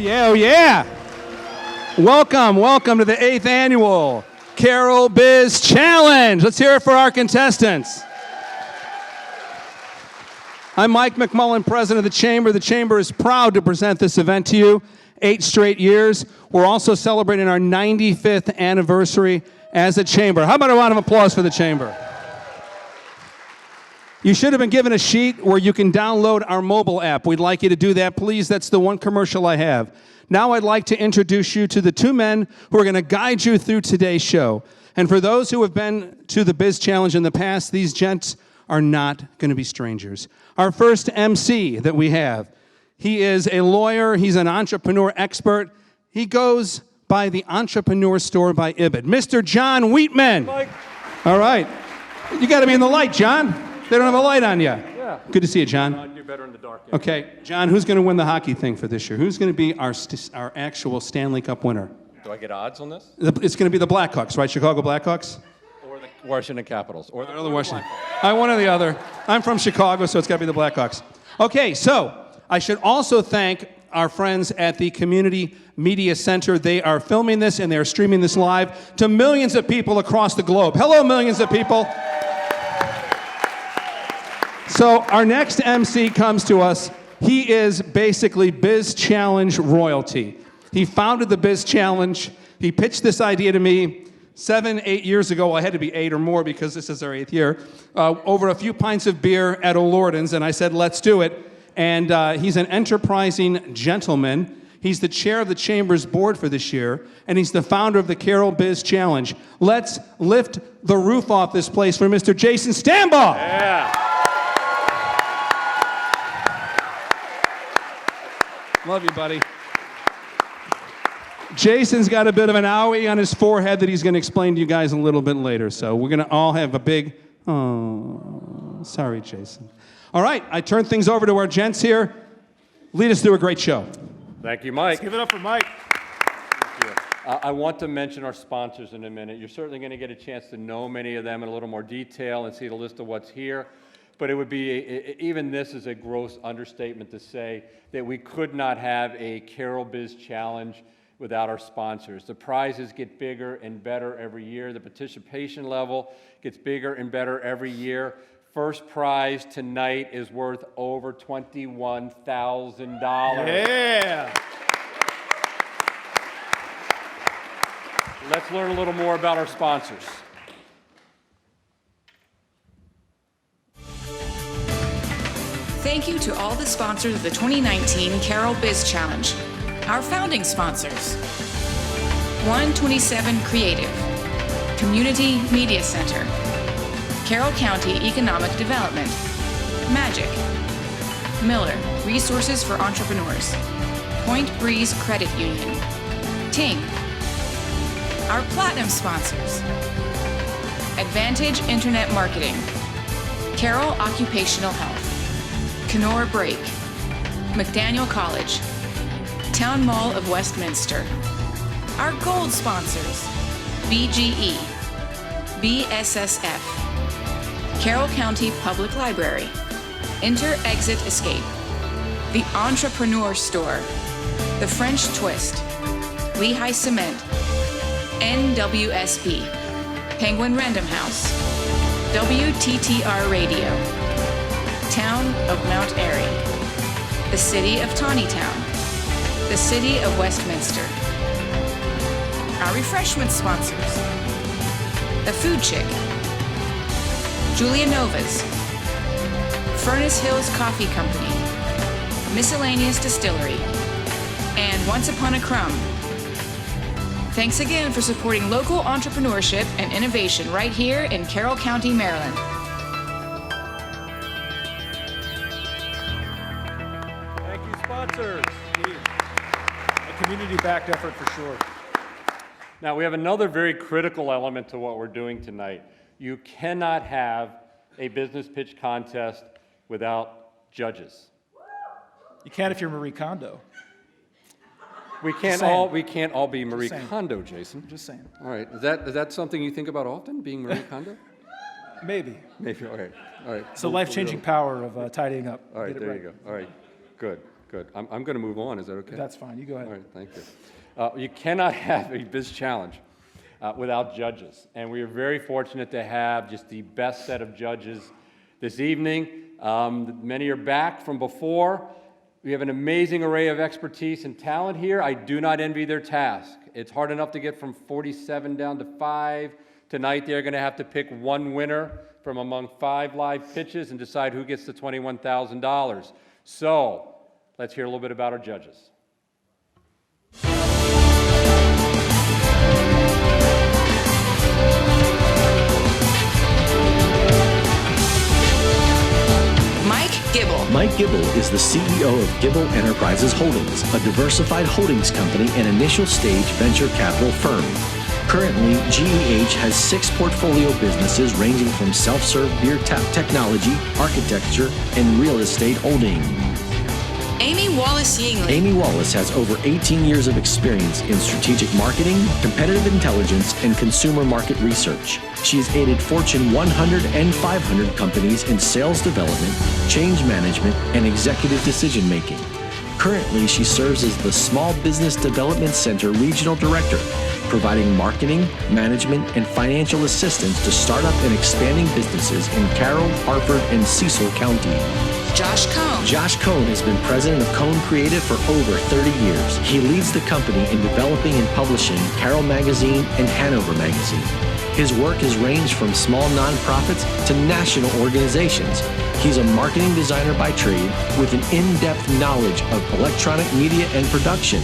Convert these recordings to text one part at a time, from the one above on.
yeah, oh yeah. Welcome to the 8th annual Carroll Biz Challenge. Let's hear it for our contestants. I'm Mike McMullen, president of the Chamber. The Chamber is proud to present this event to you. 8 straight years. We're also celebrating our 95th anniversary as a Chamber. How about a round of applause for the Chamber? You should have been given a sheet where you can download our mobile app. We'd like you to do that, please. That's the one commercial I have. Now I'd like to introduce you to the 2 men who are going to guide you through today's show. And for those who have been to the Biz Challenge in the past, these gents are not going to be strangers. Our first MC that we have, he is a lawyer. He's an entrepreneur expert. He goes by the Entrepreneur Store by Ibid. Mr. John Wheatman. Mike. All right. You got to be in the light, John. They don't have a light on you. Yeah. Good to see you, John. You're better in the dark. Okay, John, who's going to win the hockey thing for this year? Who's going to be our actual Stanley Cup winner? Do I get odds on this? It's going to be the Blackhawks, right? Chicago Blackhawks? Or the Washington Capitals? Or the Washington. One or the other. I'm from Chicago, so it's got to be the Blackhawks. Okay, so I should also thank our friends at the Community Media Center. They are filming this and they are streaming this live to millions of people across the globe. Hello, millions of people. So our next MC comes to us. He is basically Biz Challenge royalty. He founded the Biz Challenge. He pitched this idea to me 7, 8 years ago. Well, I had to be 8 or more because this is our 8th year. Over a few pints of beer at O'Lordan's, and I said, let's do it. And he's an enterprising gentleman. He's the chair of the Chamber's board for this year, and he's the founder of the Carroll Biz Challenge. Let's lift the roof off this place for Mr. Jason Stambaugh. Yeah. Love you, buddy. Jason's got a bit of an owie on his forehead that he's going to explain to you guys a little bit later. So we're going to all have a big, oh, sorry, Jason. All right, I turn things over to our gents here. Lead us through a great show. Thank you, Mike. Let's give it up for Mike. Thank you. I want to mention our sponsors in a minute. You're certainly going to get a chance to know many of them in a little more detail and see the list of what's here. But it would be, even this is a gross understatement to say that we could not have a Carroll Biz Challenge without our sponsors. The prizes get bigger and better every year. The participation level gets bigger and better every year. First prize tonight is worth over $21,000. Yeah. Let's learn a little more about our sponsors. Thank you to all the sponsors of the 2019 Carroll Biz Challenge. Our founding sponsors: 127 Creative, Community Media Center, Carroll County Economic Development, Magic, Miller, Resources for Entrepreneurs, Point Breeze Credit Union, Ting. Our platinum sponsors: Advantage Internet Marketing, Carroll Occupational Health, Kenora Brake, McDaniel College, Town Mall of Westminster. Our gold sponsors: BGE, BSSF, Carroll County Public Library, Enter Exit Escape, The Entrepreneur Store, The French Twist, Lehigh Cement, NWSB, Penguin Random House, WTTR Radio, Town of Mount Airy, the City of Tawnytown, the City of Westminster. Our refreshment sponsors: The Food Chick, Julia Nova's, Furnace Hills Coffee Company, Miscellaneous Distillery, and Once Upon a Crumb. Thanks again for supporting local entrepreneurship and innovation right here in Carroll County, Maryland. Thank you, sponsors. A community-backed effort for sure. Now, we have another very critical element to what we're doing tonight. You cannot have a business pitch contest without judges. You can if you're Marie Kondo. We can't all be Marie Kondo, Jason. Just saying. All right. Is that something you think about often, being Marie Kondo? Maybe. Maybe. All right. It's the life-changing power of tidying up. All right. There you go. All right. Good. good. I'm going to move on. Is that okay? That's fine. You go ahead. All right, thank you. You cannot have a Biz Challenge without judges, and we are very fortunate to have just the best set of judges this evening. Many are back from before. We have an amazing array of expertise and talent here. I do not envy their task. It's hard enough to get from 47 down to 5. Tonight they're going to have to pick one winner from among 5 live pitches and decide who gets the $21,000. So let's hear a little bit about our judges. Mike Gibble is the CEO of Gibble Enterprises Holdings, a diversified holdings company and initial stage venture capital firm. Currently, GEH has 6 portfolio businesses ranging from self-serve beer tap technology, architecture, and real estate holding. Amy Wallace-Yingling. Amy Wallace has over 18 years of experience in strategic marketing, competitive intelligence, and consumer market research. She has aided Fortune 100 and 500 companies in sales development, change management, and executive decision-making. Currently, she serves as the Small Business Development Center Regional Director, providing marketing, management, and financial assistance to startup and expanding businesses in Carroll, Harford, and Cecil County. Josh Cohn. Josh Cohn has been president of Cohn Creative for over 30 years. He leads the company in developing and publishing Carroll Magazine and Hanover Magazine. His work has ranged from small nonprofits to national organizations. He's a marketing designer by trade with an in-depth knowledge of electronic media and production.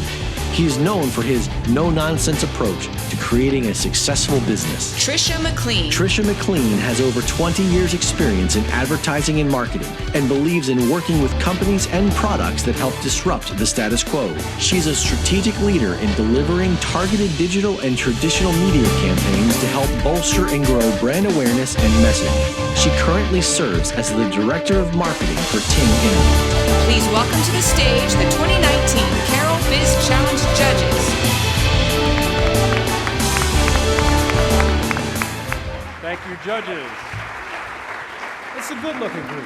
He's known for his no-nonsense approach to creating a successful business. Trisha McLean. Trisha McLean has over 20 years experience in advertising and marketing and believes in working with companies and products that help disrupt the status quo. She's a strategic leader in delivering targeted digital and traditional media campaigns to help bolster and grow brand awareness and messaging. She currently serves as the Director of Marketing for Ting Internet. Please welcome to the stage the 2019 Carroll Biz Challenge judges. Thank you, judges. It's a good-looking group.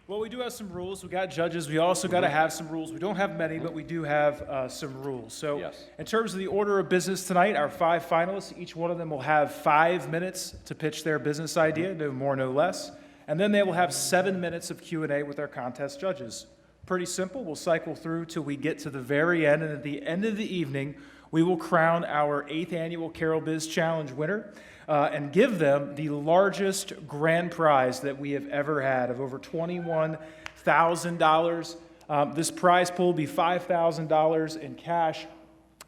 Well, we do have some rules. We got judges. We also got to have some rules. We don't have many, but we do have some rules. So Yes. in terms of the order of business tonight, our 5 finalists, each one of them will have 5 minutes to pitch their business idea, no more, no less. And then they will have 7 minutes of Q&A with our contest judges. Pretty simple. We'll cycle through till we get to the very end, and at the end of the evening, we will crown our 8th annual Carroll Biz Challenge winner and give them the largest grand prize that we have ever had of over $21,000. This prize pool will be $5,000 in cash,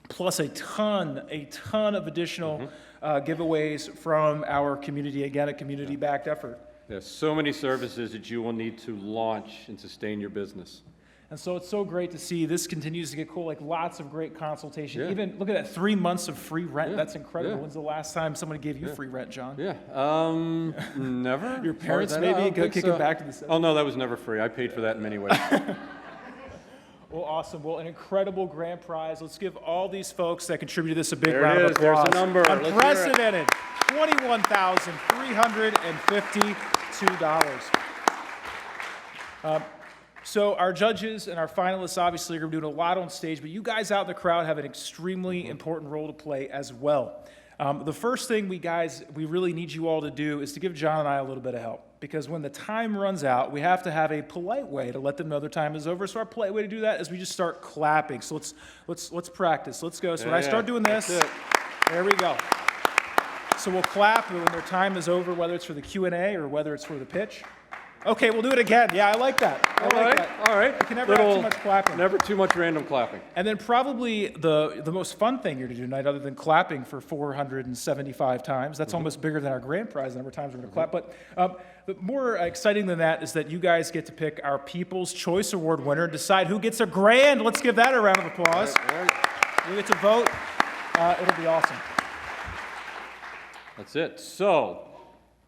plus a ton of additional giveaways from our community. Again, a community-backed effort. There's so many services that you will need to launch and sustain your business. And so it's so great to see this continues to get cool, like lots of great consultation. Yeah. Even, look at that, 3 months of free rent. Yeah. That's incredible. Yeah. When's the last time somebody gave you free rent, John? Yeah, never. Your parents As far as I know, I maybe don't think kick so. it back to the 70s. Oh, no, that was never free. I paid for that in many ways. Well, awesome. Well, an incredible grand prize. Let's give all these folks that contributed this a big There it round of is. There's applause. the number. Let's hear it. Unprecedented. $21,352. So our judges and our finalists obviously are doing a lot on stage, but you guys out in the crowd have an extremely important role to play as well. The first thing we really need you all to do is to give John and I a little bit of help, because when the time runs out, we have to have a polite way to let them know their time is over. So our polite way to do that is we just start clapping. So let's practice. Let's go. So when I start doing this, That's it. there we go. So we'll clap when their time is over, whether it's for the Q&A or whether it's for the pitch. Okay, we'll do it again. Yeah, I like that. I like that. All right. You can never have too much clapping. Never too much random clapping. And then probably the most fun thing you're to do tonight, other than clapping for 475 times, that's almost bigger than our grand prize, the number of times we're going to clap. But more exciting than that is that you guys get to pick our People's Choice Award winner and decide who gets a grand. Let's give that a round of applause. All right. You get to vote. It'll be awesome. That's it. So,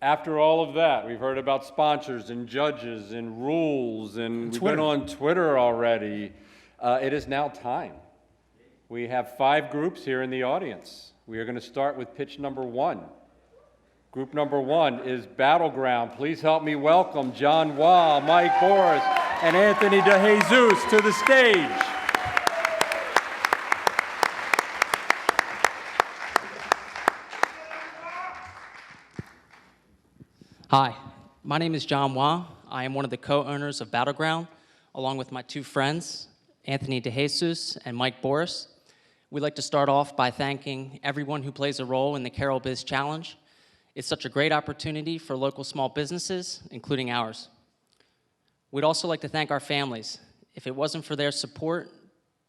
after all of that, we've heard about sponsors and judges and rules, and we've been on Twitter already. It is now time. We have 5 groups here in the audience. We are going to start with pitch number 1. Group number 1 is Battleground. Please help me welcome John Wah, Mike Boris, and Anthony DeJesus to the stage. Hi, my name is John Wah. I am one of the co-owners of Battleground, along with my two friends, Anthony DeJesus and Mike Boris. We'd like to start off by thanking everyone who plays a role in the Carroll Biz Challenge. It's such a great opportunity for local small businesses, including ours. We'd also like to thank our families. If it wasn't for their support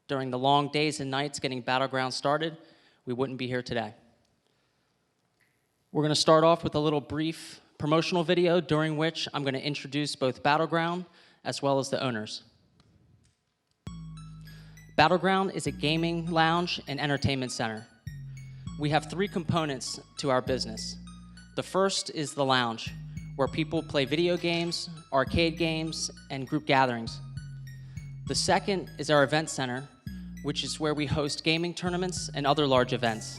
during the long days and nights getting Battleground started, we wouldn't be here today. We're going to start off with a little brief promotional video during which I'm going to introduce both Battleground as well as the owners. Battleground is a gaming lounge and entertainment center. We have three components to our business. The first is the lounge, where people play video games, arcade games, and group gatherings. The second is our event center, which is where we host gaming tournaments and other large events.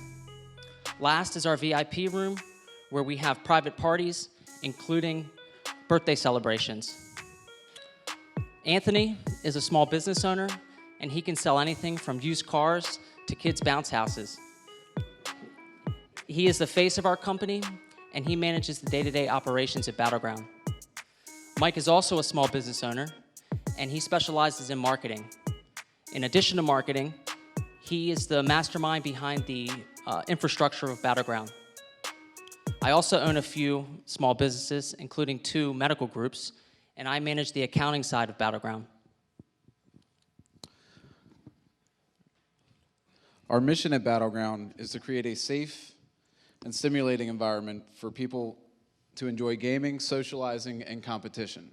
Last is our VIP room, where we have private parties, including birthday celebrations. Anthony is a small business owner, and he can sell anything from used cars to kids' bounce houses. He is the face of our company, and he manages the day-to-day operations at Battleground. Mike is also a small business owner, and he specializes in marketing. In addition to marketing, he is the mastermind behind the infrastructure of Battleground. I also own a few small businesses, including 2 medical groups, and I manage the accounting side of Battleground. Our mission at Battleground is to create a safe and stimulating environment for people to enjoy gaming, socializing, and competition.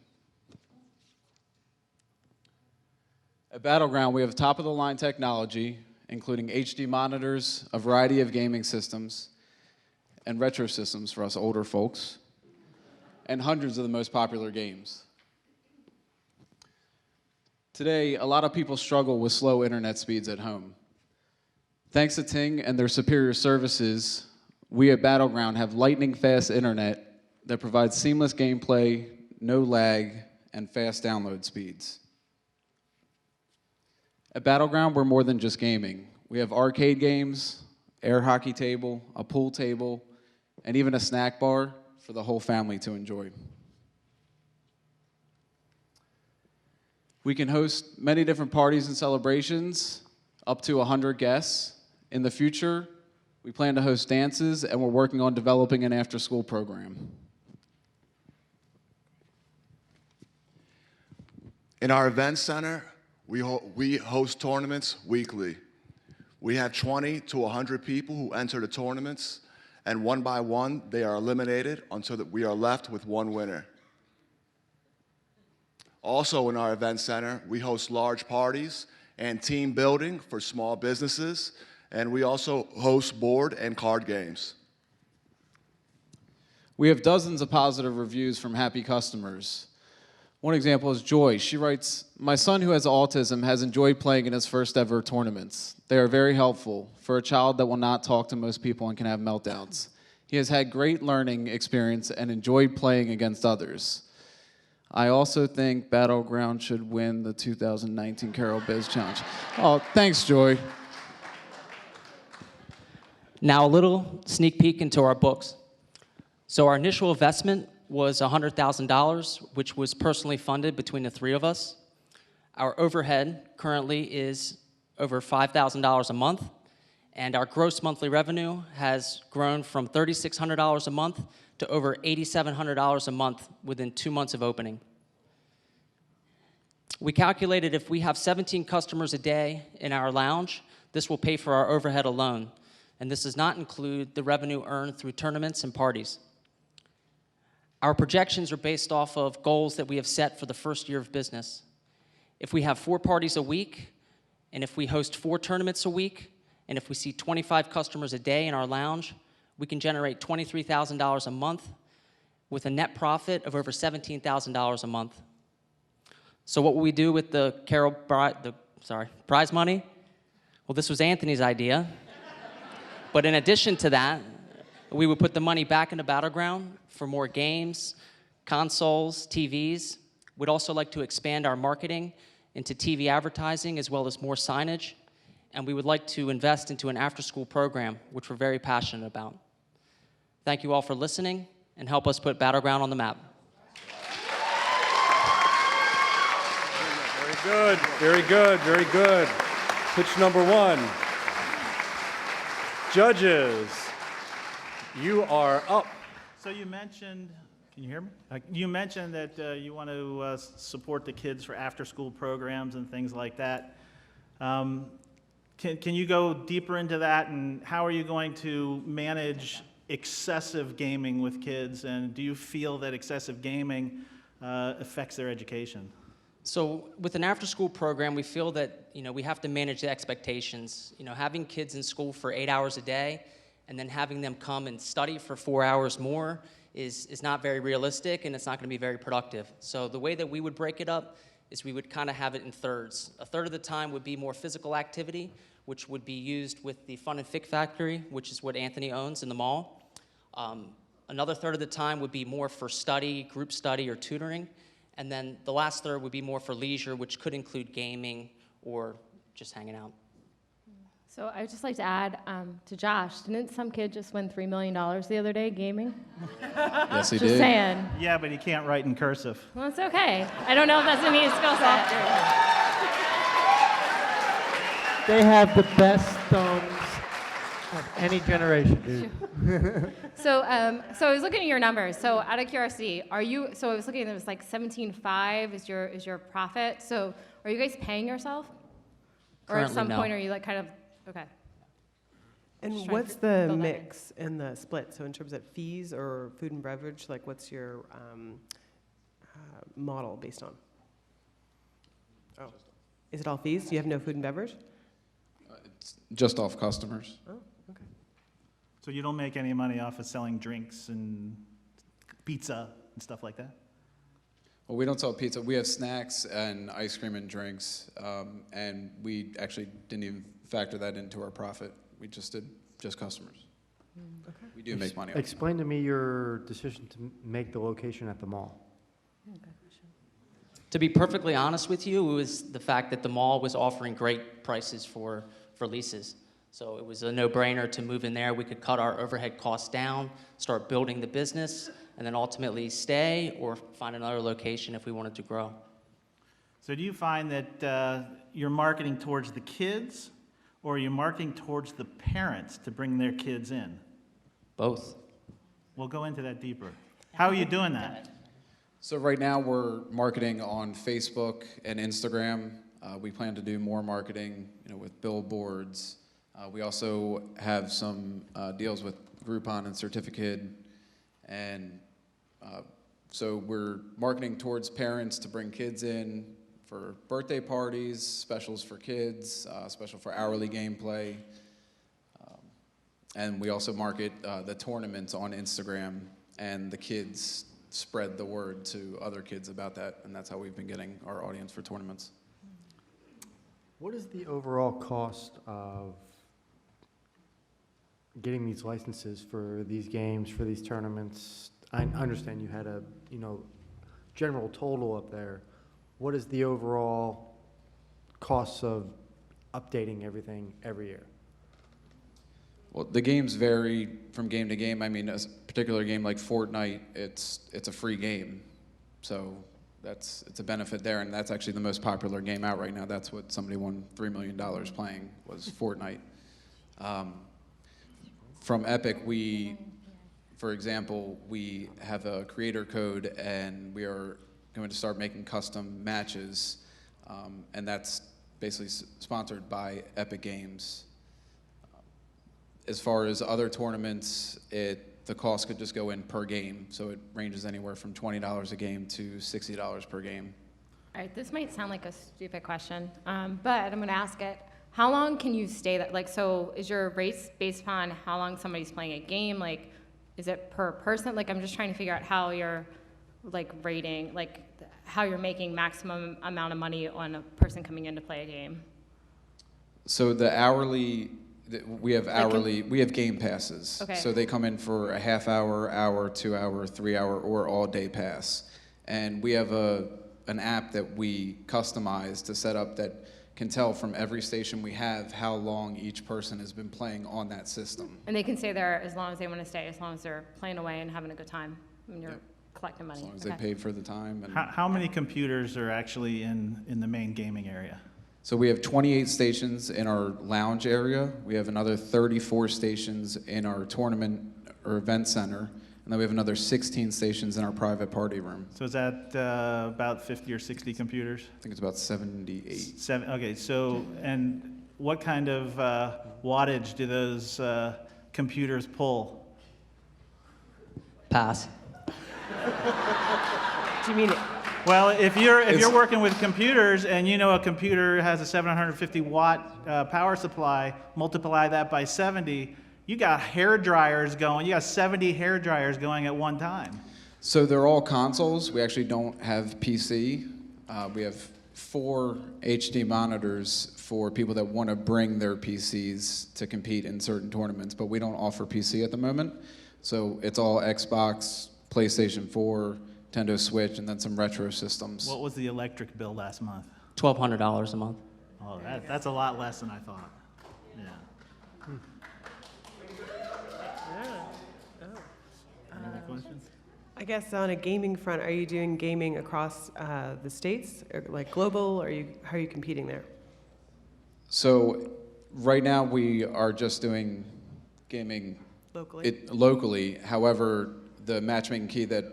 At Battleground, we have top-of-the-line technology, including HD monitors, a variety of gaming systems, and retro systems for us older folks, and hundreds of the most popular games. Today, a lot of people struggle with slow internet speeds at home. Thanks to Ting and their superior services, we at Battleground have lightning-fast internet that provides seamless gameplay, no lag, and fast download speeds. At Battleground, we're more than just gaming. We have arcade games, air hockey table, a pool table, and even a snack bar for the whole family to enjoy. We can host many different parties and celebrations, up to 100 guests. In the future, we plan to host dances, and we're working on developing an after-school program. In our event center, we host tournaments weekly. We have 20 to 100 people who enter the tournaments, and one by one, they are eliminated until we are left with one winner. Also in our event center, we host large parties and team building for small businesses, and we also host board and card games. We have dozens of positive reviews from happy customers. One example is Joy. She writes, "My son who has autism has enjoyed playing in his first ever tournaments. They are very helpful for a child that will not talk to most people and can have meltdowns. He has had great learning experience and enjoyed playing against others. I also think Battleground should win the 2019 Carroll Biz Challenge." Oh, thanks, Joy. Now a little sneak peek into our books. So our initial investment was $100,000, which was personally funded between the 3 of us. Our overhead currently is over $5,000 a month, and our gross monthly revenue has grown from $3,600 a month to over $8,700 a month within 2 months of opening. We calculated if we have 17 customers a day in our lounge, this will pay for our overhead alone, and this does not include the revenue earned through tournaments and parties. Our projections are based off of goals that we have set for the first year of business. If we have 4 parties a week, and if we host 4 tournaments a week, and if we see 25 customers a day in our lounge, we can generate $23,000 a month with a net profit of over $17,000 a month. So what will we do with the prize money? Well, this was Anthony's idea. But in addition to that, we would put the money back into Battleground for more games, consoles, TVs, We'd also like to expand our marketing into TV advertising as well as more signage, and we would like to invest into an after-school program, which we're very passionate about. Thank you all for listening, and help us put Battleground on the map. Very good, very good, very good. Pitch number one. Judges, you are up. So you mentioned, can you hear me? You mentioned that you want to support the kids for after-school programs and things like that. Can you go deeper into that, and how are you going to manage excessive gaming with kids, and do you feel that excessive gaming affects their education? So with an after-school program, we feel that we have to manage the expectations. Having kids in school for 8 hours a day and then having them come and study for 4 hours more is not very realistic, and it's not going to be very productive. So the way that we would break it up is we would kind of have it in thirds. A third of the time would be more physical activity, which would be used with the Fun and Fic Factory, which is what Anthony owns in the mall. Another third of the time would be more for study, group study, or tutoring. And then the last third would be more for leisure, which could include gaming or just hanging out. So I would just like to add to Josh, didn't some kid just win $3 million the other day gaming? Yes, he Just did. saying. Yeah, but he can't write in cursive. Well, it's okay. I don't know if that's a neat skill set. They have the best thumbs of any generation, dude. So I was looking at your numbers. So out of curiosity, so I was looking at it was like 17.5 is your profit. So are you guys paying yourself? Or at Currently, some no. point are you like kind of, okay. And Just trying what's to the fill that in. mix and the split? So in terms of fees or food and beverage, like what's your model based on? Oh, is it all fees? Do you have no food and beverage? It's just off customers. Oh, okay. So you don't make any money off of selling drinks and pizza and stuff like that? Well, we don't sell pizza. We have snacks and ice cream and drinks, and we actually didn't even factor that into our profit. We just did just customers. Okay. We do make money off of Explain to me your decision to make the location at the mall. To be perfectly honest with you, it was the fact that the mall was offering great prices for leases. So it was a no-brainer to move in there. We could cut our overhead costs down, start building the business, and then ultimately stay or find another location if we wanted to grow. So do you find that you're marketing towards the kids, or are you marketing towards the parents to bring their kids in? Both. We'll go into that deeper. How are you doing that? So right now we're marketing on Facebook and Instagram. We plan to do more marketing, with billboards. We also have some deals with Groupon and Certificate, and so we're marketing towards parents to bring kids in for birthday parties, specials for kids, special for hourly gameplay, and we also market the tournaments on Instagram, and the kids spread the word to other kids about that, and that's how we've been getting our audience for tournaments. What is the overall cost of getting these licenses for these games, for these tournaments? I understand you had a, general total up there. What is the overall costs of updating everything every year? Well, the games vary from game to game. I mean, a particular game like Fortnite, it's a free game, so it's a benefit there, and that's actually the most popular game out right now. That's what somebody won $3 million playing, was Fortnite. From Epic, for example, we have a creator code, and we are going to start making custom matches, and that's basically sponsored by Epic Games. As far as other tournaments, the cost could just go in per game, so it ranges anywhere from $20 a game to $60 per game. All right, this might sound like a stupid question, but I'm going to ask it. How long can you stay that? Like, so is your race based upon how long somebody's playing a game? Like, is it per person? Like, I'm just trying to figure out how you're, rating, how you're making maximum amount of money on a person coming in to play a game. So the hourly, we have game passes. Okay. So they come in for a half hour, 2 hour, 3 hour, or all day pass. And we have a an app that we customize to set up that can tell from every station we have how long each person has been playing on that system. And they can stay there as long as they want to stay, as long as they're playing away and having a good time when you're collecting money. As long as Okay. they paid for the time. And How many computers are actually in the main gaming area? so we have 28 stations in our lounge area. We have another 34 stations in our tournament or event center. And then we have another 16 stations in our private party room. So is that about 50 or 60 computers? I think it's about 78. Okay, so, and what kind of wattage do those computers pull? Pass. Do you mean it? Well, if you're working with computers and you know a computer has a 750 watt power supply, multiply that by 70, you got hair dryers going. You got 70 hair dryers going at one time. So they're all consoles. We actually don't have PC. We have 4 HD monitors for people that want to bring their PCs to compete in certain tournaments, but we don't offer PC at the moment. So it's all Xbox, PlayStation 4, Nintendo Switch, and then some retro systems. What was the electric bill last month? $1,200 a month. Oh, that's a lot less than I thought. Yeah. Any other questions? I guess on a gaming front, are you doing gaming across the states, or like global, or how are you competing there? So right now we are just doing gaming locally. However, the matchmaking key that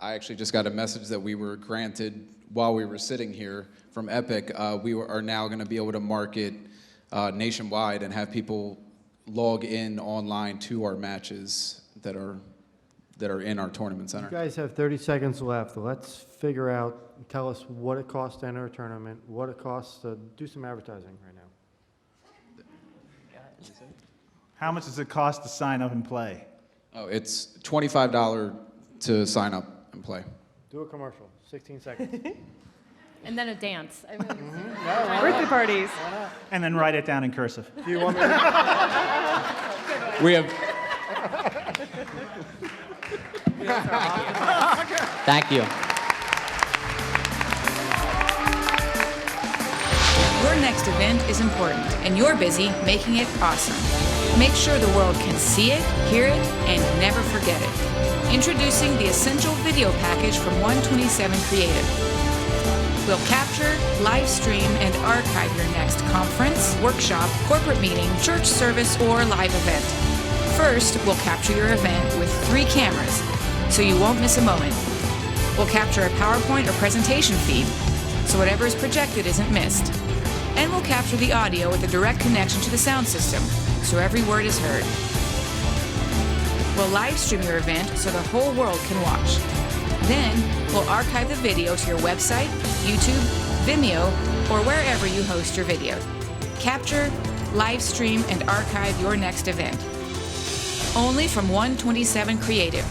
I actually just got a message that we were granted while we were sitting here from Epic, are now going to be able to market nationwide and have people log in online to our matches that are in our tournament center. You guys have 30 seconds left. Let's figure out, tell us what it costs to enter a tournament, what it costs to do some advertising right now. How much does it cost to sign up and play? Oh, it's $25 to sign up and play. Do a commercial, 16 seconds. And then a dance. I mean, Birthday parties. And then write it down in cursive. Do you want me to? We have. Thank you. Your next event is important, and you're busy making it awesome. Make sure the world can see it, hear it, and never forget it. Introducing the Essential Video Package from 127 Creative. We'll capture, live stream, and archive your next conference, workshop, corporate meeting, church service, or live event. First, we'll capture your event with 3 cameras, so you won't miss a moment. We'll capture a PowerPoint or presentation feed, so whatever is projected isn't missed. And we'll capture the audio with a direct connection to the sound system, so every word is heard. We'll live stream your event so the whole world can watch. Then, we'll archive the video to your website, YouTube, Vimeo, or wherever you host your video. Capture, live stream, and archive your next event. Only from 127 Creative.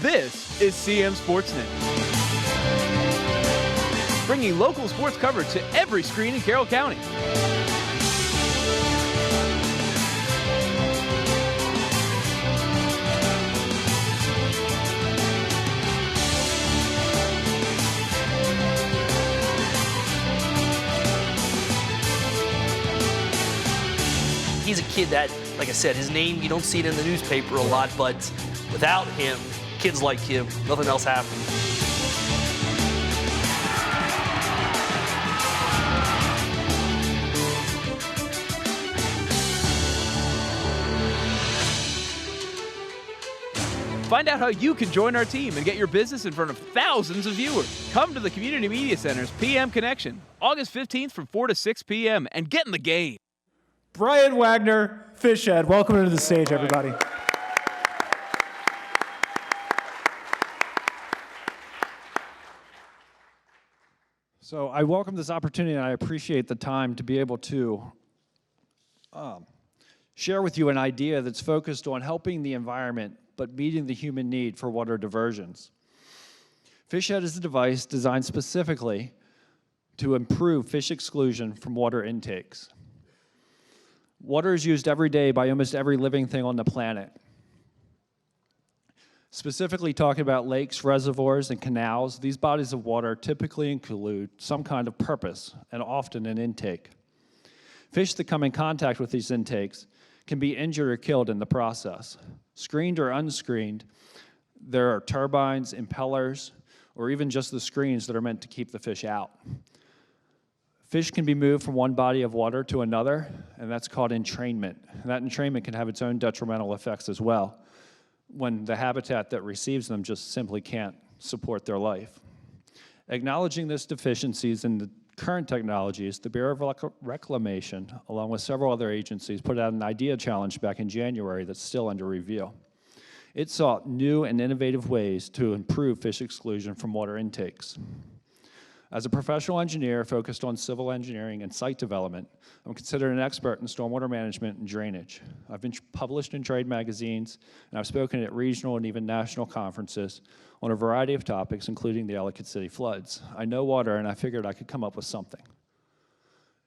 This is CM Sportsnet, bringing local sports coverage to every screen in Carroll County. He's a kid that, like I said, his name, you don't see it in the newspaper a lot, but without him, kids like him, nothing else happens. Find out how you can join our team and get your business in front of thousands of viewers. Come to the Community Media Center's PM Connection, August 15th from 4 to 6 p.m. and get in the game. Brian Wagner, Fishhead, welcome to the stage, everybody. So I welcome this opportunity, and I appreciate the time to be able to share with you an idea that's focused on helping the environment, but meeting the human need for water diversions. Fishhead is a device designed specifically to improve fish exclusion from water intakes. Water is used every day by almost every living thing on the planet. Specifically talking about lakes, reservoirs, and canals, these bodies of water typically include some kind of purpose and often an intake. Fish that come in contact with these intakes can be injured or killed in the process. Screened or unscreened, there are turbines, impellers, or even just the screens that are meant to keep the fish out. Fish can be moved from one body of water to another, and that's called entrainment. And that entrainment can have its own detrimental effects as well, when the habitat that receives them just simply can't support their life. Acknowledging this deficiencies in the current technologies, the Bureau of Reclamation, along with several other agencies, put out an idea challenge back in January that's still under review. It sought new and innovative ways to improve fish exclusion from water intakes. As a professional engineer focused on civil engineering and site development, I'm considered an expert in stormwater management and drainage. I've been published in trade magazines, and I've spoken at regional and even national conferences on a variety of topics, including the Ellicott City floods. I know water, and I figured I could come up with something.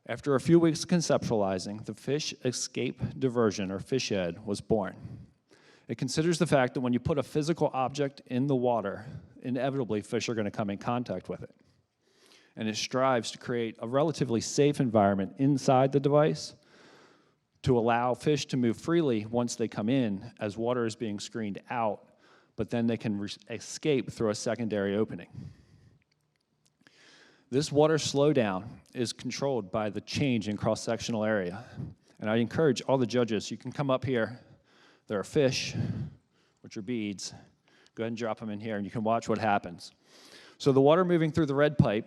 After a few weeks of conceptualizing, the Fish Escape Diversion, or FishEd, was born. It considers the fact that when you put a physical object in the water, inevitably fish are going to come in contact with it. And it strives to create a relatively safe environment inside the device to allow fish to move freely once they come in as water is being screened out, but then they can escape through a secondary opening. This water slowdown is controlled by the change in cross-sectional area. And I encourage all the judges, you can come up here. There are fish, which are beads. Go ahead and drop them in here, and you can watch what happens. So the water moving through the red pipe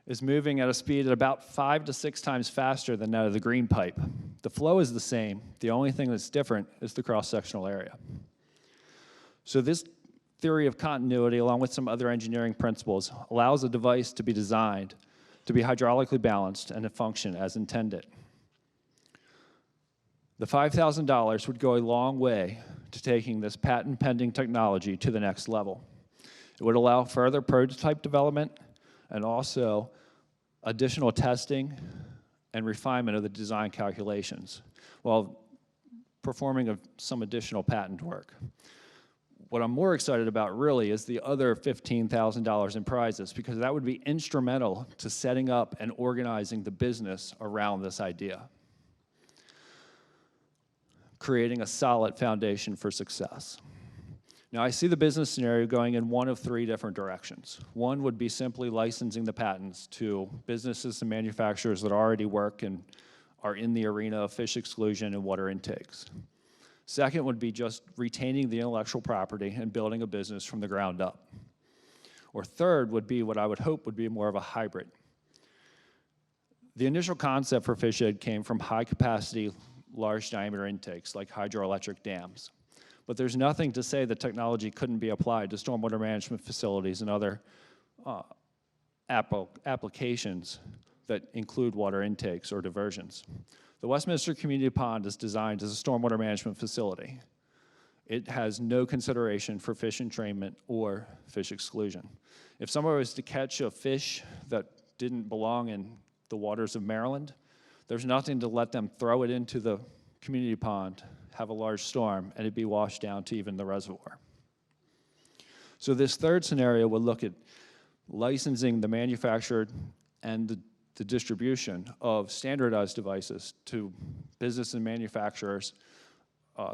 is moving at a speed at about 5 to 6 times faster than that of the green pipe. The flow is the same. The only thing that's different is the cross-sectional area. So this theory of continuity, along with some other engineering principles, allows a device to be designed to be hydraulically balanced and to function as intended. The $5,000 would go a long way to taking this patent-pending technology to the next level. It would allow further prototype development and also additional testing and refinement of the design calculations while performing some additional patent work. What I'm more excited about really is the other $15,000 in prizes, because that would be instrumental to setting up and organizing the business around this idea, creating a solid foundation for success. Now, I see the business scenario going in one of 3 different directions. One would be simply licensing the patents to businesses and manufacturers that already work and are in the arena of fish exclusion and water intakes. Second would be just retaining the intellectual property and building a business from the ground up. Or third would be what I would hope would be more of a hybrid. The initial concept for FishEd came from high-capacity, large-diameter intakes like hydroelectric dams. But there's nothing to say that technology couldn't be applied to stormwater management facilities and other applications that include water intakes or diversions. The Westminster Community Pond is designed as a stormwater management facility. It has no consideration for fish entrainment or fish exclusion. If someone was to catch a fish that didn't belong in the waters of Maryland, there's nothing to let them throw it into the community pond, have a large storm, and it'd be washed down to even the reservoir. So this third scenario would look at licensing the manufactured and the distribution of standardized devices to business and manufacturers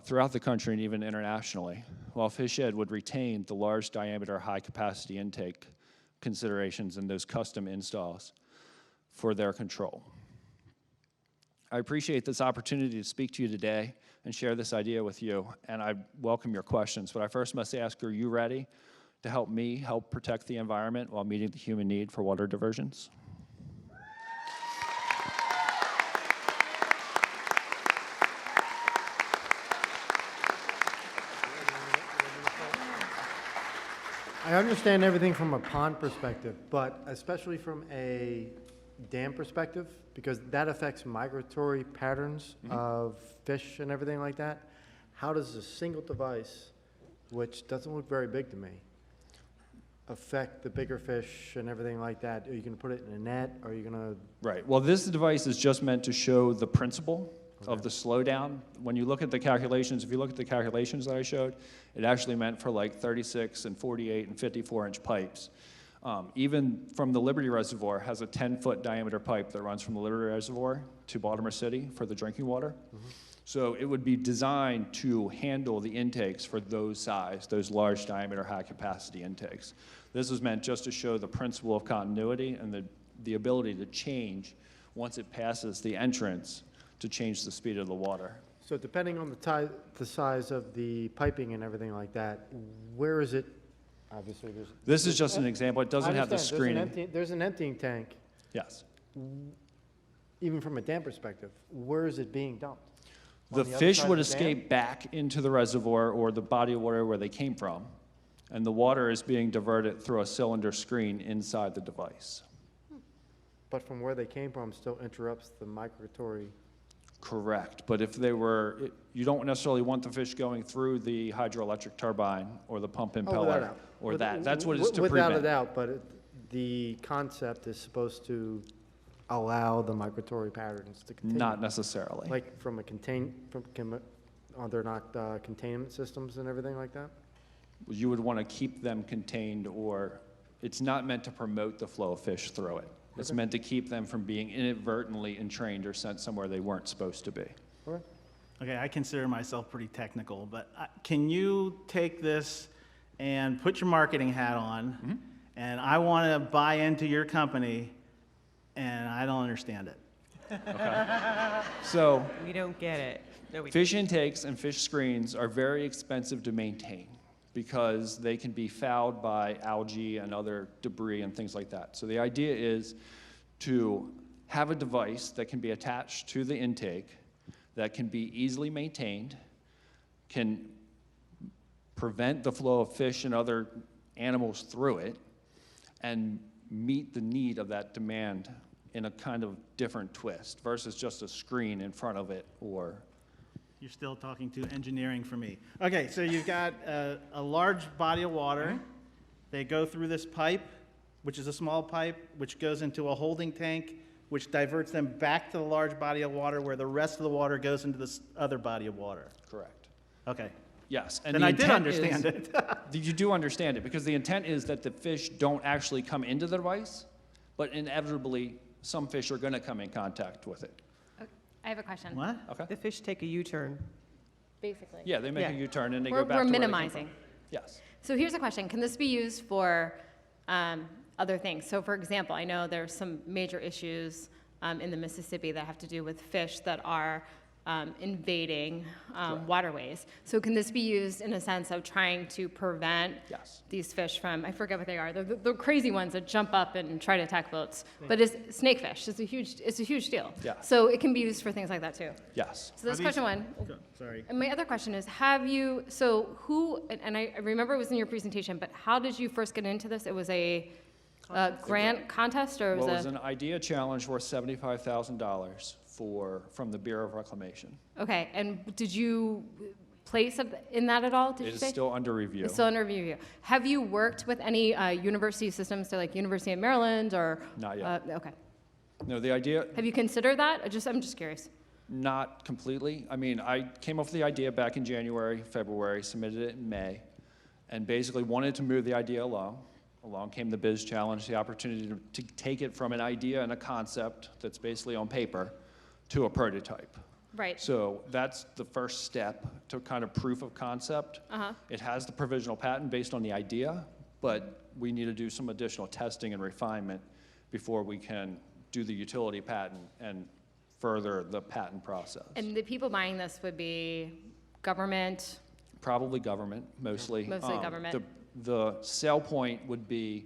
throughout the country and even internationally, while FishEd would retain the large diameter, high capacity intake considerations and those custom installs for their control. I appreciate this opportunity to speak to you today and share this idea with you, and I welcome your questions. But I first must ask, are you ready to help me help protect the environment while meeting the human need for water diversions? I understand everything from a pond perspective, but especially from a dam perspective, because that affects migratory patterns of fish and everything like that. How does a single device, which doesn't look very big to me, affect the bigger fish and everything like that? Are you going to put it in a net? Are you going to... Right. Well, this device is just meant to show the principle of the slowdown. When you look at the calculations, if you look at the calculations that I showed, it actually meant for like 36 and 48 and 54-inch pipes. Even from the Liberty Reservoir has a 10-foot diameter pipe that runs from the Liberty Reservoir to Baltimore City for the drinking water. So it would be designed to handle the intakes for those size, those large diameter, high capacity intakes. This was meant just to show the principle of continuity and the ability to change once it passes the entrance to change the speed of the water. So depending on the size of the piping and everything like that, where is it? Obviously, This is just an example. It doesn't have the screening. There's an emptying tank. Yes. Even from a dam perspective, where is it being dumped? On The other fish side would of the dam? escape back into the reservoir or the body of water where they came from, and the water is being diverted through a cylinder screen inside the device. But from where they came from still interrupts the migratory. Correct, but if they were, you don't necessarily want the fish going through the hydroelectric turbine or the pump Without a impeller doubt. or that. That's what it's to Without prevent. a doubt, but the concept is supposed to allow the migratory patterns to continue. Not necessarily. Like from are there not containment systems and everything like that? You would want to keep them contained, or it's not meant to promote the flow of fish through it. It's Okay. meant to keep them from being inadvertently entrained or sent somewhere they weren't supposed to be. Okay, I consider myself pretty technical, but can you take this and put your marketing hat on, and I want to buy into your company, and I don't understand it. So We don't get it. No, we fish intakes and fish screens are very expensive to maintain because they can be fouled by algae and other debris and things like that. So the idea is to have a device that can be attached to the intake that can be easily maintained, can prevent the flow of fish and other animals through it, and meet the need of that demand in a kind of different twist versus just a screen in front of it or. You're still talking to engineering for me. Okay, so you've got a large body of water. They go through this pipe, which is a small pipe, which goes into a holding tank, which diverts them back to the large body of water where the rest of the water goes into this other body of water. Correct. Okay. Yes. Then I did understand it. You do understand it because the intent is that the fish don't actually come into the device, but inevitably some fish are going to come in contact with it. I have a question. What? Okay. The fish take a U-turn. Basically. Yeah, they make a U-turn and they We're go back to where they came minimizing. from. Yes. So here's a question. Can this be used for other things? So for example, I know there's some major issues in the Mississippi that have to do with fish that are invading waterways. So can this be used in a sense of trying to prevent these fish from, I forget what they are, the crazy ones that jump up and try to attack boats. But it's snakefish. It's a huge deal. Yeah. So it can be used for things like that too. Yes. So that's question one. Sorry. And my other question is, and I remember it was in your presentation, but how did you first get into this? It was a grant contest, or Well, it was an idea challenge worth $75,000 from the Bureau of Reclamation. Okay, and did you place in that at all, did It you is say? still under review. It's still under review. Have you worked with any university systems, so like University of Maryland or? Not yet. Okay. No, the idea, Have you considered that? I'm just curious. not completely. I mean, I came up with the idea back in January, February, submitted it in May, and basically wanted to move the idea along. Along came the Biz Challenge, the opportunity to take it from an idea and a concept that's basically on paper to a prototype. Right. So that's the first step to kind of proof of concept. It has the provisional patent based on the idea, but we need to do some additional testing and refinement before we can do the utility patent and further the patent process. And the people buying this would be government? Probably government, mostly. Mostly government. The sell point would be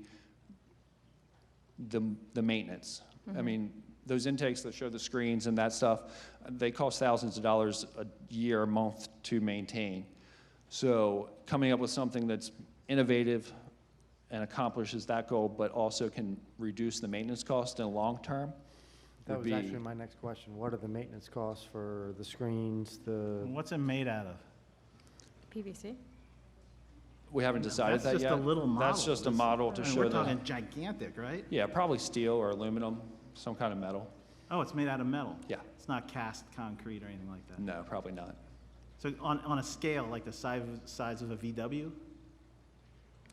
the maintenance. I mean, those intakes that show the screens and that stuff, they cost thousands of dollars a year, a month to maintain. So coming up with something that's innovative and accomplishes that goal, but also can reduce the maintenance cost in the long term. That was actually my next question. What are the maintenance costs for the screens, What's it made out of? PVC? We haven't decided that That's yet. just a little model. That's just a model to show We're the. talking gigantic, right? Yeah, probably steel or aluminum, some kind of metal. Oh, it's made out of metal? Yeah. It's not cast concrete or anything like that? No, probably not. So on a scale, like the size of a VW?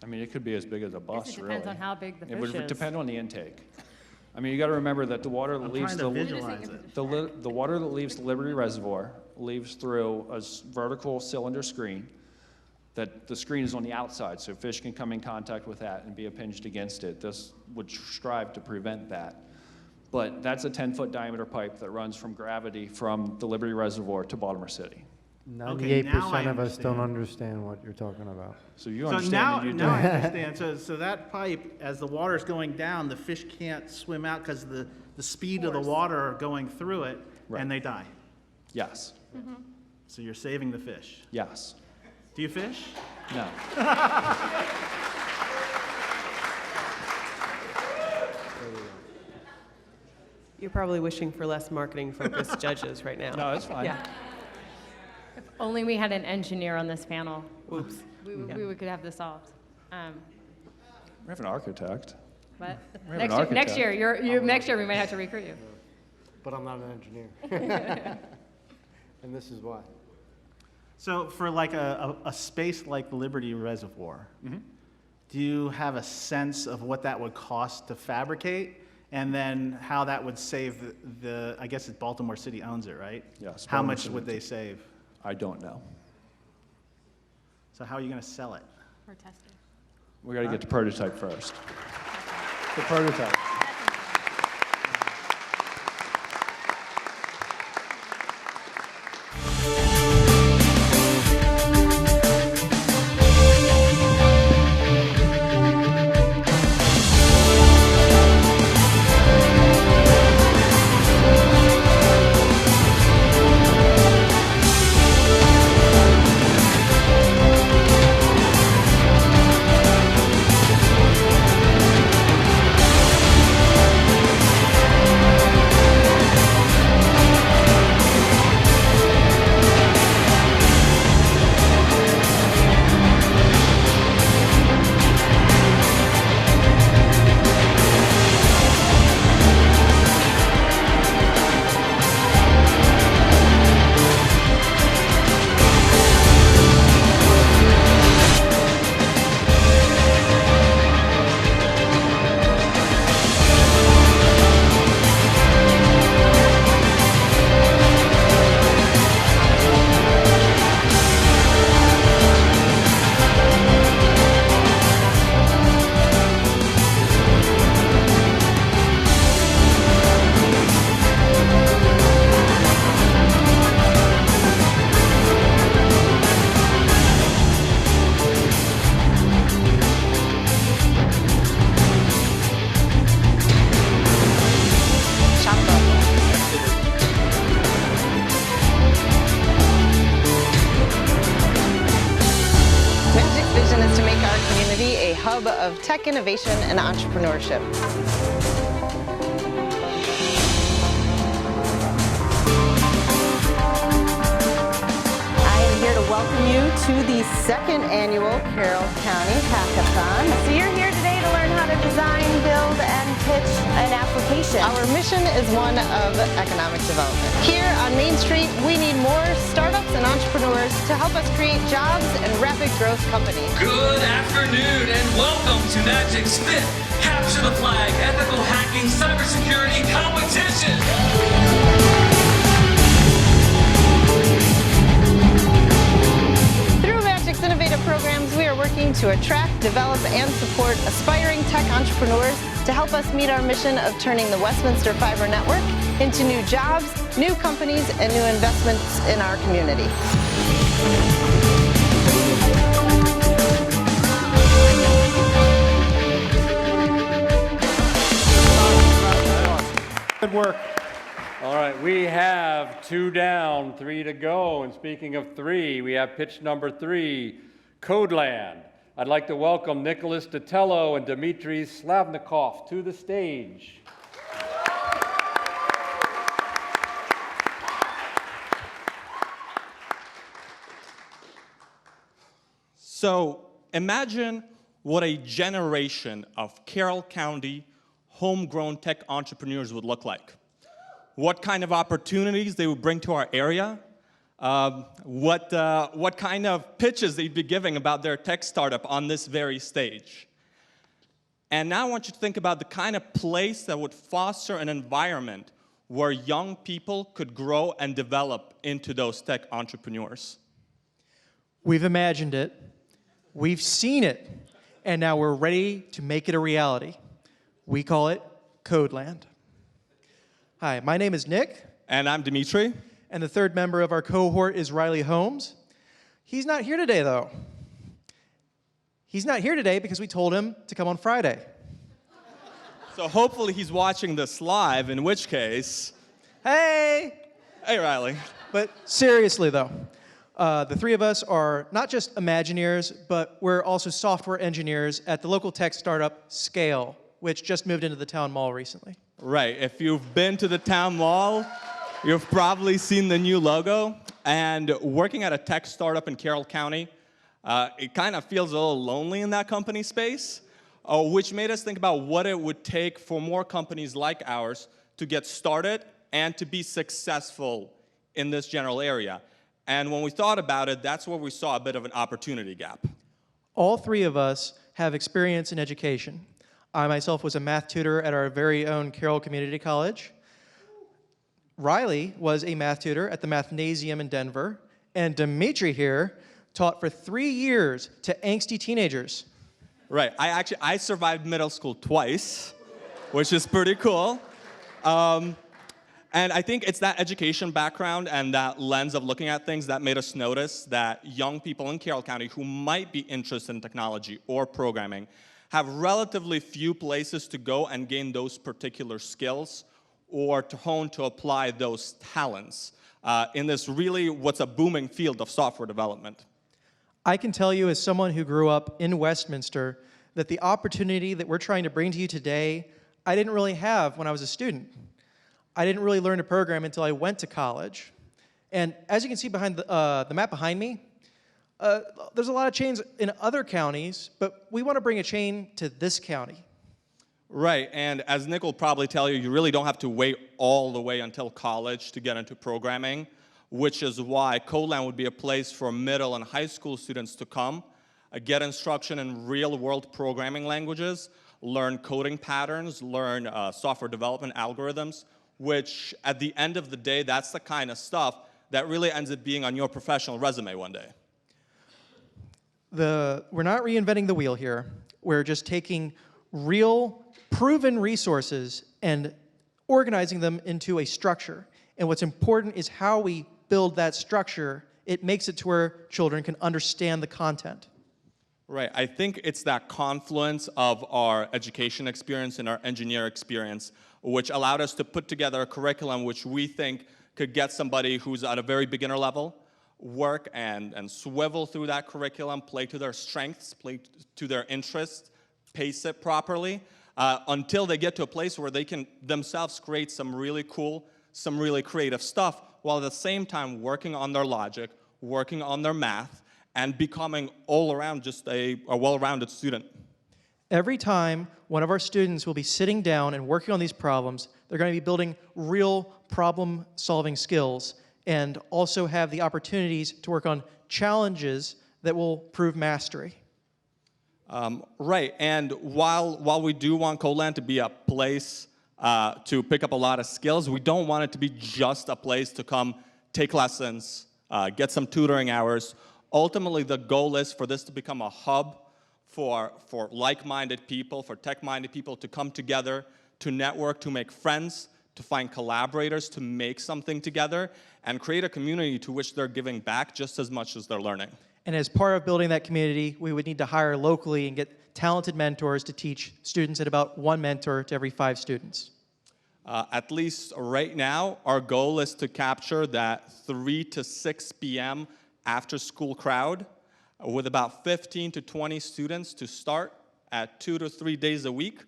I mean, it could be as big as a bus, It really. depends on how big the It fish would is. depend on the intake. I mean, you got to remember that the water that I'm leaves trying to the visualize it. the water that leaves the Liberty Reservoir leaves through a vertical cylinder screen. That the screen is on the outside, so fish can come in contact with that and be impinged against it. This would strive to prevent that. But that's a 10-foot diameter pipe that runs from gravity from the Liberty Reservoir to Baltimore City. 98% of us don't understand what you're talking about. So you So understand that you now I do. understand. So that pipe, as the water's going down, the fish can't swim out because the speed of the water going through it, Right. and they die. Yes. So you're saving the fish. Yes. Do you fish? No. You're probably wishing for less marketing-focused judges right now. No, it's fine. Yeah. If only we had an engineer on this panel. Oops. We could have this solved. We have an architect. But We have an next architect. year, next year we might have to recruit you. But I'm not an engineer. And this is why. So for like a space like Liberty Reservoir, do you have a sense of what that would cost to fabricate? And then how that would save I guess it's Baltimore City owns it, right? Yes. How Baltimore much City would owns they it. save? I don't know. So how are you going to sell it? We're testing. We got to get the prototype first. The prototype. Magic's vision is to make our community a hub of tech innovation and entrepreneurship. I am here to welcome you to the second annual Carroll County Hackathon. So you're here today to learn how to design, build, and pitch an application. Our mission is one of economic development. Here on Main Street, we need more startups and entrepreneurs to help us create jobs and rapid growth companies. Good afternoon and welcome to Magic's 5th Capture the Flag Ethical Hacking Cybersecurity Competition. Through Magic's innovative programs, we are working to attract, develop, and support aspiring tech entrepreneurs to help us meet our mission of turning the Westminster Fiber Network into new jobs, new companies, and new investments in our community. Good work. All right, we have 2 down, 3 to go. And speaking of 3, we have pitch number 3, Codeland. I'd like to welcome Nicholas Datello and Dmitry Slavnikov to the stage. So imagine what a generation of Carroll County homegrown tech entrepreneurs would look like. what kind of opportunities they would bring to our area, what kind of pitches they'd be giving about their tech startup on this very stage. And now I want you to think about the kind of place that would foster an environment where young people could grow and develop into those tech entrepreneurs. We've imagined it, we've seen it, and now we're ready to make it a reality. We call it Codeland. Hi, my name is Nick. And I'm Dimitri. And the third member of our cohort is Riley Holmes. He's not here today, though. He's not here today because we told him to come on Friday. So hopefully he's watching this live, in which case... Hey! Hey, Riley. But seriously, though, the three of us are not just Imagineers, but we're also software engineers at the local tech startup Scale, which just moved into the town mall recently. Right. If you've been to the town mall, you've probably seen the new logo. And working at a tech startup in Carroll County, it kind of feels a little lonely in that company space, which made us think about what it would take for more companies like ours to get started and to be successful in this general area. And when we thought about it, that's where we saw a bit of an opportunity gap. All three of us have experience in education. I myself was a math tutor at our very own Carroll Community College. Riley was a math tutor at the Mathnasium in Denver. And Dimitri here taught for 3 years to angsty teenagers. Right. I survived middle school twice, which is pretty cool. And I think it's that education background and that lens of looking at things that made us notice that young people in Carroll County who might be interested in technology or programming have relatively few places to go and gain those particular skills or to apply those talents in this really what's a booming field of software development. I can tell you as someone who grew up in Westminster that the opportunity that we're trying to bring to you today, I didn't really have when I was a student. I didn't really learn to program until I went to college. And as you can see behind the map behind me, there's a lot of chains in other counties, but we want to bring a chain to this county. Right, and as Nick will probably tell you, you really don't have to wait all the way until college to get into programming, which is why Codeland would be a place for middle and high school students to come, get instruction in real-world programming languages, learn coding patterns, learn software development algorithms, which at the end of the day, that's the kind of stuff that really ends up being on your professional resume one day. We're not reinventing the wheel here. We're just taking real, proven resources and organizing them into a structure. And what's important is how we build that structure. It makes it to where children can understand the content. Right, I think it's that confluence of our education experience and our engineer experience which allowed us to put together a curriculum which we think could get somebody who's at a very beginner level, work and swivel through that curriculum, play to their strengths, play to their interests, pace it properly, until they get to a place where they can themselves create some really cool, some really creative stuff, while at the same time working on their logic, working on their math, and becoming all around just a well-rounded student. Every time one of our students will be sitting down and working on these problems, they're going to be building real problem-solving skills and also have the opportunities to work on challenges that will prove mastery. Right, and while we do want Codeland to be a place to pick up a lot of skills, we don't want it to be just a place to come take lessons, get some tutoring hours. Ultimately, the goal is for this to become a hub for like-minded people, for tech-minded people to come together, to network, to make friends, to find collaborators, to make something together, and create a community to which they're giving back just as much as they're learning. And as part of building that community, we would need to hire locally and get talented mentors to teach students at about 1 mentor to every 5 students. At least right now, our goal is to capture that 3 to 6 p.m. after-school crowd with about 15 to 20 students to start at 2 to 3 days a week,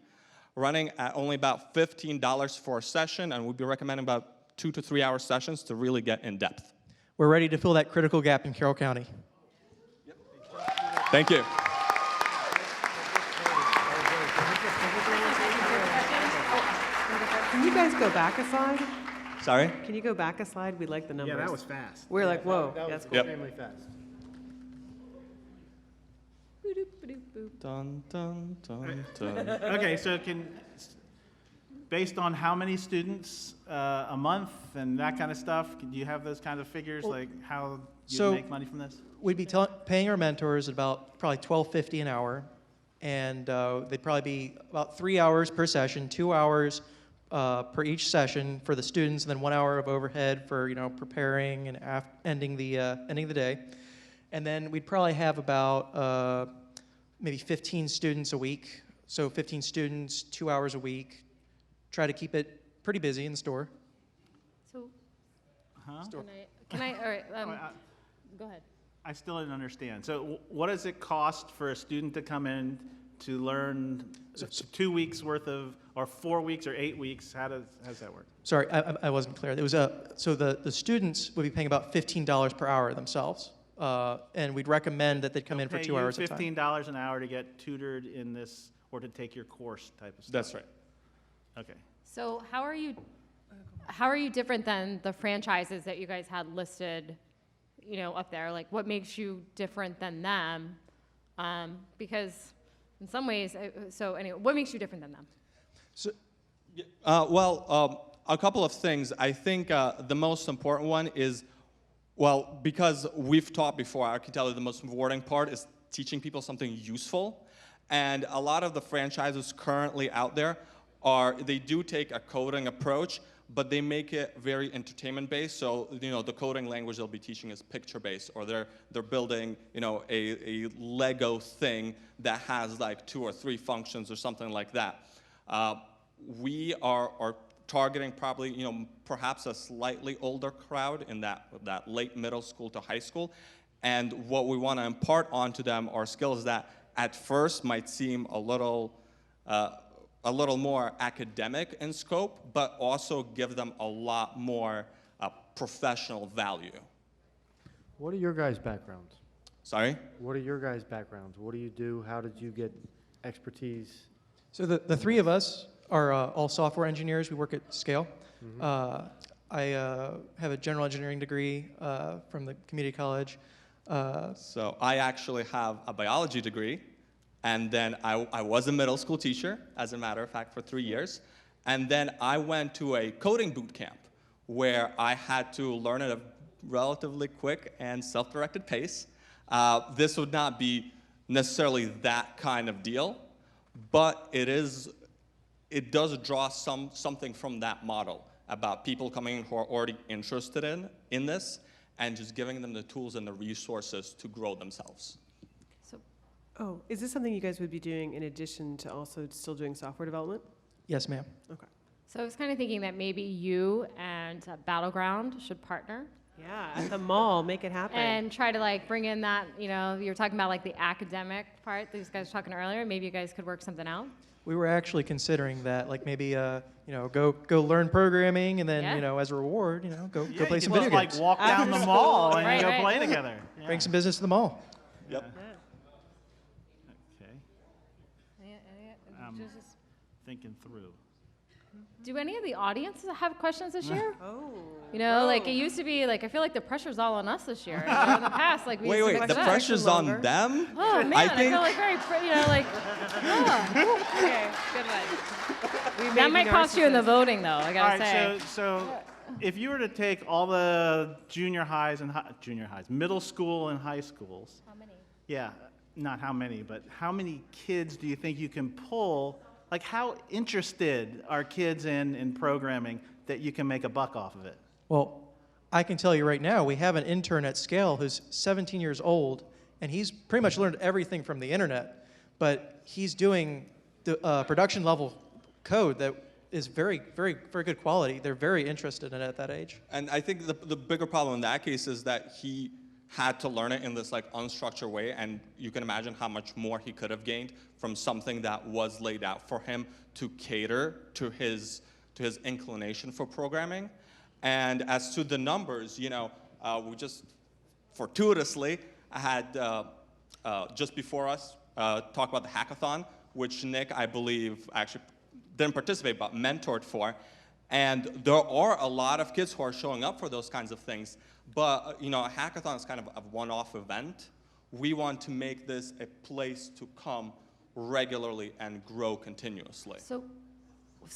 running at only about $15 for a session, and we'd be recommending about 2 to 3 hour sessions to really get in depth. We're ready to fill that critical gap in Carroll County. Thank you. Can you guys go back a slide? Sorry? Can you go back a slide? We like the numbers. Yeah, that was fast. We're like, whoa, That was that's cool. Yep. extremely fast. Dun, dun, dun, dun. Okay, so based on how many students a month and that kind of stuff, do you have those kind of figures, like how you so- make money from this? We'd be paying our mentors about probably $12.50 an hour, and they'd probably be about 3 hours per session, 2 hours per each session for the students, and then 1 hour of overhead for preparing and ending the day. And then we'd probably have about maybe 15 students a week. So 15 students, 2 hours a week. Try to keep it pretty busy in the store. So, Huh? can I, all right, go ahead. I still didn't understand. So what does it cost for a student to come in to learn 2 weeks worth of, or 4 weeks or 8 weeks? How does that work? Sorry, I wasn't clear. There was so the students would be paying about $15 per hour themselves, and we'd recommend that they'd come in for 2 hours at a time. $15 an hour to get tutored in this, or to take your course type of stuff. That's right. Okay. So how are you different than the franchises that you guys had listed, up there? Like, what makes you different than them? Because in some ways, so anyway, what makes you different than them? So, A couple of things. I think the most important one is, because we've taught before, I can tell you the most rewarding part is teaching people something useful. And a lot of the franchises currently out there they do take a coding approach, but they make it very entertainment-based. So, the coding language they'll be teaching is picture-based, or they're building, a Lego thing that has like 2 or 3 functions or something like that. We are targeting probably, perhaps a slightly older crowd in that late middle school to high school. And what we want to impart onto them are skills that at first might seem a little more academic in scope, but also give them a lot more professional value. What are your guys' backgrounds? Sorry? What are your guys' backgrounds? What do you do? How did you get expertise? So the three of us are all software engineers. We work at scale. I have a general engineering degree from the community college. So I actually have a biology degree, and then I was a middle school teacher, as a matter of fact, for 3 years. And then I went to a coding boot camp where I had to learn at a relatively quick and self-directed pace. This would not be necessarily that kind of deal, but it does draw something from that model about people coming in who are already interested in this, and just giving them the tools and the resources to grow themselves. Oh, is this something you guys would be doing in addition to also still doing software development? Yes, ma'am. Okay. So I was kind of thinking that maybe you and Battleground should partner. Yeah, at the mall, make it happen. And try to bring in that, you were talking about the academic part these guys were talking earlier. Maybe you guys could work something out. We were actually considering that, maybe go learn programming, and then Yeah. As a reward, go Yeah, play you some can video just, games. walk down the mall and Right, go right. play together. Yeah. Bring some business to the mall. Yep. Okay. Thinking through. Do any of the audience have questions this year? Oh. It used to be I feel like the pressure's all on us this year. In the past, we used to Wait, get the that. pressure's on them? Oh man, I think feel very, okay, good one. That might cost you in the voting, though. I All gotta right, say. so if you were to take all the junior highs, middle school and high schools. How many? Yeah, not how many, but how many kids do you think you can pull? How interested are kids in programming that you can make a buck off of it? Well, I can tell you right now, we have an intern at Scale who's 17 years old, and he's pretty much learned everything from the internet, but he's doing the production level code that is very, very, very good quality. They're very interested in it at that age. And I think the bigger problem in that case is that he had to learn it in this unstructured way, and you can imagine how much more he could have gained from something that was laid out for him to cater to his inclination for programming. And as to the numbers, we just fortuitously had just before us talk about the hackathon, which Nick, I believe, actually didn't participate but mentored for. And there are a lot of kids who are showing up for those kinds of things. But a hackathon is kind of a one-off event. We want to make this a place to come regularly and grow continuously. So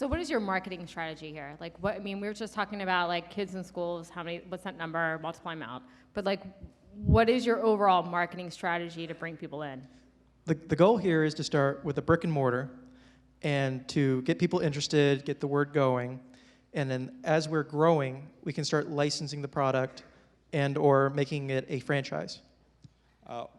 what is your marketing strategy here? Like we were just talking about like kids in schools, what's that number, multiply them out. But like, what is your overall marketing strategy to bring people in? The goal here is to start with a brick and mortar and to get people interested, get the word going. And then as we're growing, we can start licensing the product and or making it a franchise.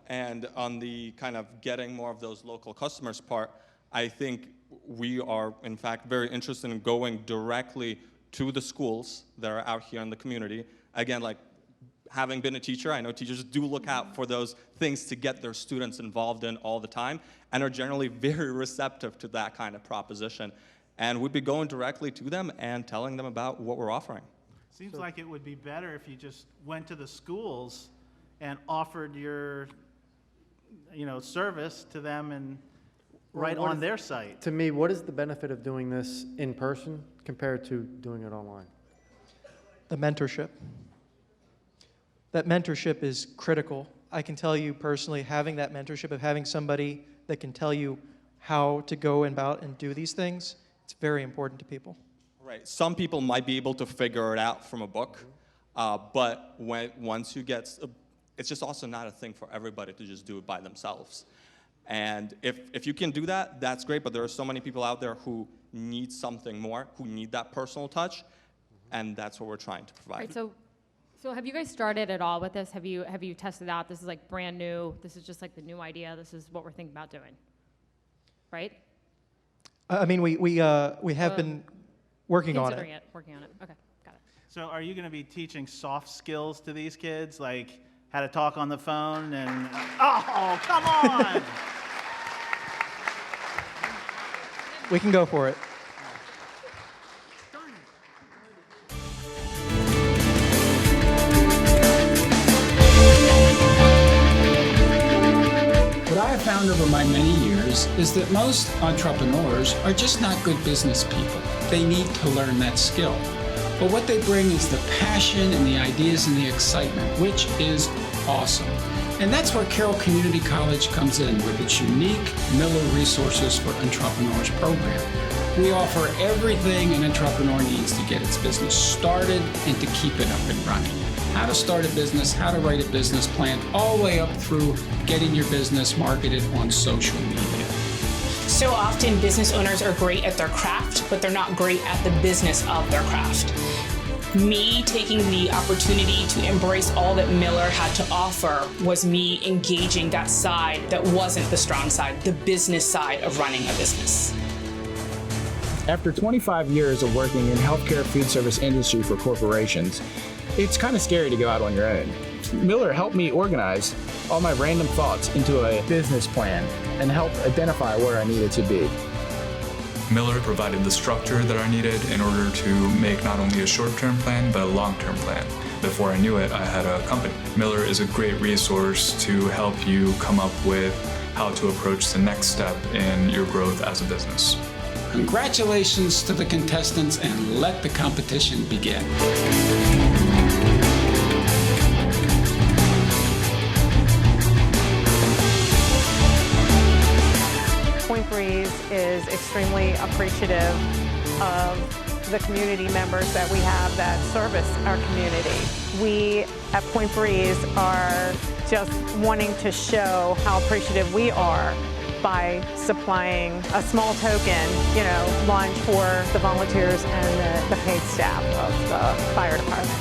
And on the kind of getting more of those local customers part, I think we are, in fact, very interested in going directly to the schools that are out here in the community. Again, like having been a teacher, I know teachers do look out for those things to get their students involved in all the time and are generally very receptive to that kind of proposition. And we'd be going directly to them and telling them about what we're offering. Seems like it would be better if you just went to the schools and offered your, service to them and right on their site. To me, what is the benefit of doing this in person compared to doing it online? The mentorship. That mentorship is critical. I can tell you personally, having that mentorship of having somebody that can tell you how to go about and do these things, it's very important to people. Right. Some people might be able to figure it out from a book, but once you get, it's just also not a thing for everybody to just do it by themselves. And if you can do that, that's great, but there are so many people out there who need something more, who need that personal touch, and that's what we're trying to provide. Right, so have you guys started at all with this? Have you tested out? This is like brand new. This is just like the new idea. This is what we're thinking about doing, right? I mean, we have been working on it. Working on it. Okay, got it. So are you going to be teaching soft skills to these kids, like how to talk on the phone and, oh, come on! We can go for it. What I have found over my many years is that most entrepreneurs are just not good business people. They need to learn that skill. But what they bring is the passion and the ideas and the excitement, which is awesome. And that's where Carroll Community College comes in with its unique Miller Resources for Entrepreneurs program. We offer everything an entrepreneur needs to get its business started and to keep it up and running. How to start a business, how to write a business plan, all the way up through getting your business marketed on social media. So often business owners are great at their craft, but they're not great at the business of their craft. Me taking the opportunity to embrace all that Miller had to offer was me engaging that side that wasn't the strong side, the business side of running a business. After 25 years of working in healthcare food service industry for corporations, it's kind of scary to go out on your own. Miller helped me organize all my random thoughts into a business plan and helped identify where I needed to be. Miller provided the structure that I needed in order to make not only a short-term plan, but a long-term plan. Before I knew it, I had a company. Miller is a great resource to help you come up with how to approach the next step in your growth as a business. Congratulations to the contestants, and let the competition begin. Point Breeze is extremely appreciative of the community members that we have that service our community. We at Point Breeze are just wanting to show how appreciative we are by supplying a small token, lunch for the volunteers and the paid staff of the fire department.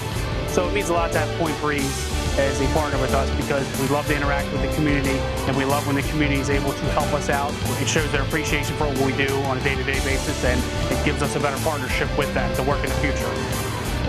So it means a lot to have Point Breeze as a partner with us because we love to interact with the community and we love when the community is able to help us out. It shows their appreciation for what we do on a day-to-day basis and it gives us a better partnership with them to work in the future.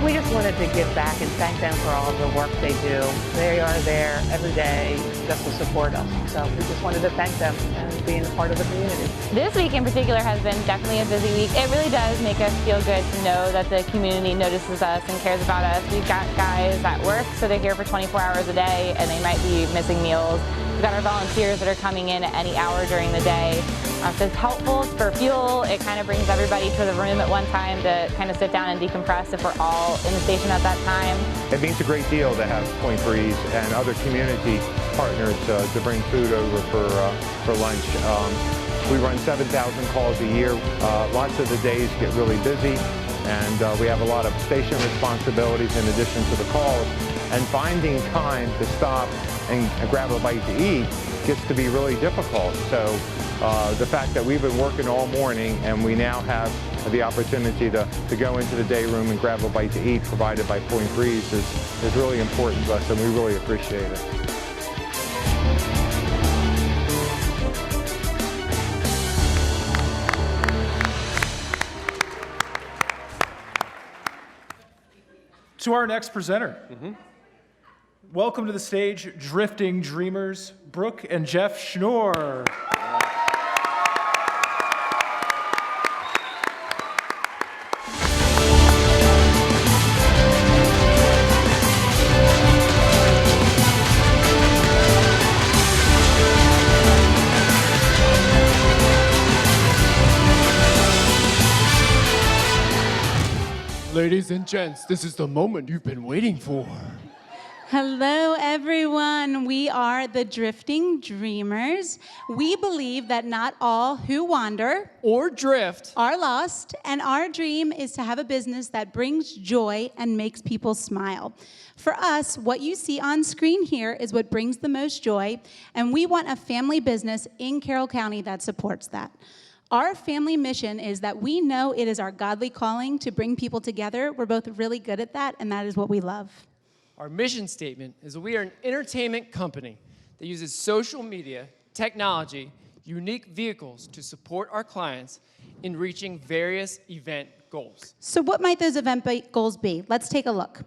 We just wanted to give back and thank them for all of the work they do. They are there every day just to support us. So we just wanted to thank them and being a part of the community. This week in particular has been definitely a busy week. It really does make us feel good to know that the community notices us and cares about us. We've got guys at work, so they're here for 24 hours a day and they might be missing meals. We've got our volunteers that are coming in at any hour during the day. If it's helpful for fuel, it kind of brings everybody to the room at one time to kind of sit down and decompress if we're all in the station at that time. It means a great deal to have Point Breeze and other community partners to bring food over for lunch. We run 7,000 calls a year. Lots of the days get really busy, and we have a lot of station responsibilities in addition to the calls. And finding time to stop and grab a bite to eat gets to be really difficult. So the fact that we've been working all morning and we now have the opportunity to go into the day room and grab a bite to eat provided by Point Breeze is really important to us, and we really appreciate it. To our next presenter. Welcome to the stage, Drifting Dreamers, Brooke and Jeff Schnorr. Ladies and gents, this is the moment you've been waiting for. Hello, everyone. We are the Drifting Dreamers. We believe that not all who wander or drift are lost, and our dream is to have a business that brings joy and makes people smile. For us, what you see on screen here is what brings the most joy, and we want a family business in Carroll County that supports that. Our family mission is that we know it is our godly calling to bring people together. We're both really good at that, and that is what we love. Our mission statement is that we are an entertainment company that uses social media, technology, unique vehicles to support our clients in reaching various event goals. So what might those event goals be? Let's take a look.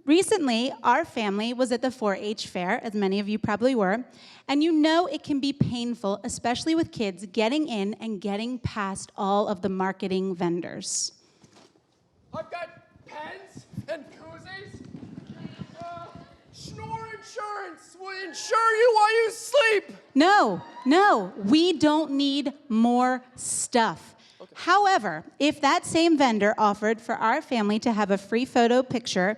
Recently, our family was at the 4-H fair, as many of you probably were, and you know it can be painful, especially with kids, getting in and getting past all of the marketing vendors. I've got pens and koozies. Schnorr Insurance will insure you while you sleep. No, we don't need more stuff. Okay. However, if that same vendor offered for our family to have a free photo picture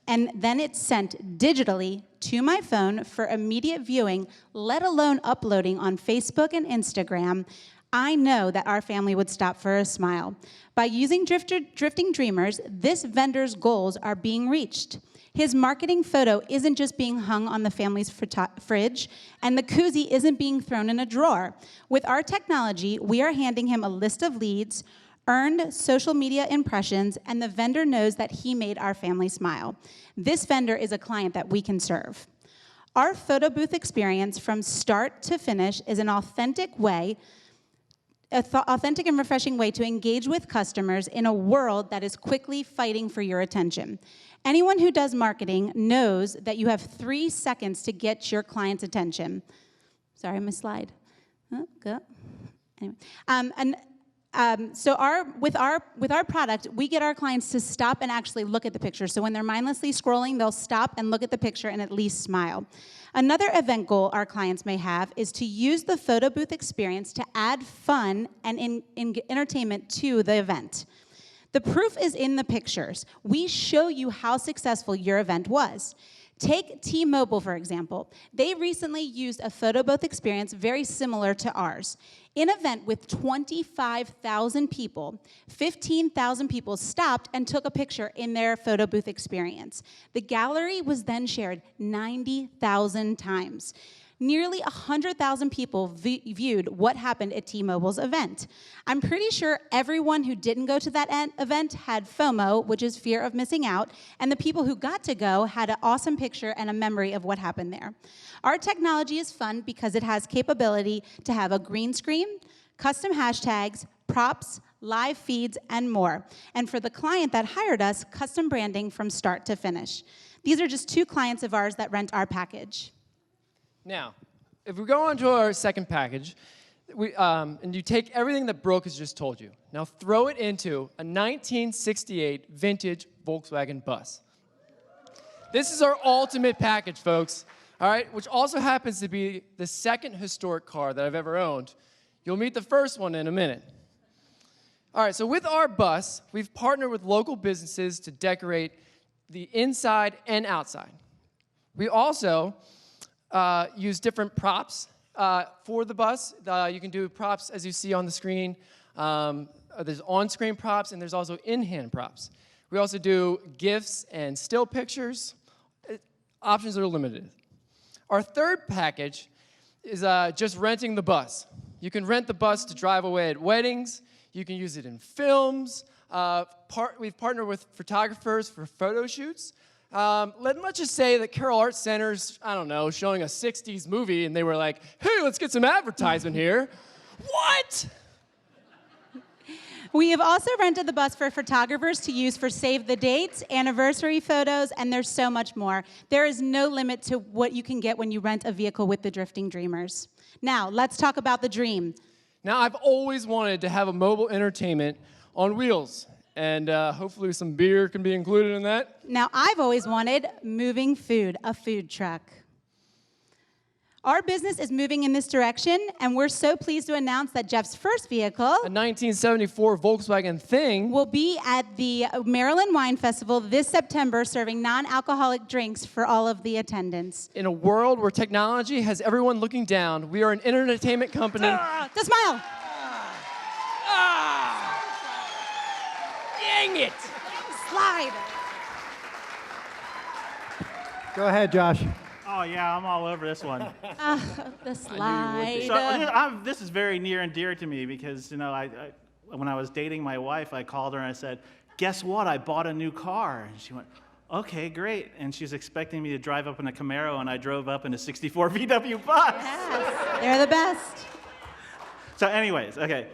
and then it's sent digitally to my phone for immediate viewing, let alone uploading on Facebook and Instagram, I know that our family would stop for a smile. By using Drifting Dreamers, this vendor's goals are being reached. His marketing photo isn't just being hung on the family's fridge, and the koozie isn't being thrown in a drawer. With our technology, we are handing him a list of leads, earned social media impressions, and the vendor knows that he made our family smile. This vendor is a client that we can serve. Our photo booth experience from start to finish is an authentic and refreshing way to engage with customers in a world that is quickly fighting for your attention. Anyone who does marketing knows that you have 3 seconds to get your client's attention. Sorry, my slide. Oh, go. Anyway. With our product, we get our clients to stop and actually look at the picture. So when they're mindlessly scrolling, they'll stop and look at the picture and at least smile. Another event goal our clients may have is to use the photo booth experience to add fun and entertainment to the event. The proof is in the pictures. We show you how successful your event was. Take T-Mobile, for example. They recently used a photo booth experience very similar to ours. In an event with 25,000 people, 15,000 people stopped and took a picture in their photo booth experience. The gallery was then shared 90,000 times. Nearly 100,000 people viewed what happened at T-Mobile's event. I'm pretty sure everyone who didn't go to that event had FOMO, which is fear of missing out, and the people who got to go had an awesome picture and a memory of what happened there. Our technology is fun because it has capability to have a green screen, custom hashtags, props, live feeds, and more. And for the client that hired us, custom branding from start to finish. These are just 2 clients of ours that rent our package. Now, if we go on to our second package, and you take everything that Brooke has just told you, now throw it into a 1968 vintage Volkswagen bus. This is our ultimate package, folks, all right, which also happens to be the second historic car that I've ever owned. You'll meet the first one in a minute. All right, so with our bus, we've partnered with local businesses to decorate the inside and outside. We also use different props for the bus. You can do props as you see on the screen. There's on-screen props, and there's also in-hand props. We also do GIFs and still pictures. Options are limited. Our third package is just renting the bus. You can rent the bus to drive away at weddings. You can use it in films. We've partnered with photographers for photo shoots. Let's just say that Carroll Arts Center's, I don't know, showing a 60s movie, and they were like, hey, let's get some advertisement here. What? We have also rented the bus for photographers to use for save the dates, anniversary photos, and there's so much more. There is no limit to what you can get when you rent a vehicle with the Drifting Dreamers. Now, let's talk about the dream. Now, I've always wanted to have a mobile entertainment on wheels, and hopefully some beer can be included in that. Now, I've always wanted moving food, a food truck. Our business is moving in this direction, and we're so pleased to announce that Jeff's first vehicle, A 1974 Volkswagen Thing, will be at the Maryland Wine Festival this September, serving non-alcoholic drinks for all of the attendants. In a world where technology has everyone looking down, we are an entertainment company. The smile. Dang it! Slide. Go ahead, Josh. Oh yeah, I'm all over this one. The slide. So this is very near and dear to me because I when I was dating my wife, I called her and I said, "Guess what? I bought a new car." And she went, "Okay, great." And she's expecting me to drive up in a Camaro, and I drove up in a '64 VW bus. Yes, they're the best. So, anyways, okay.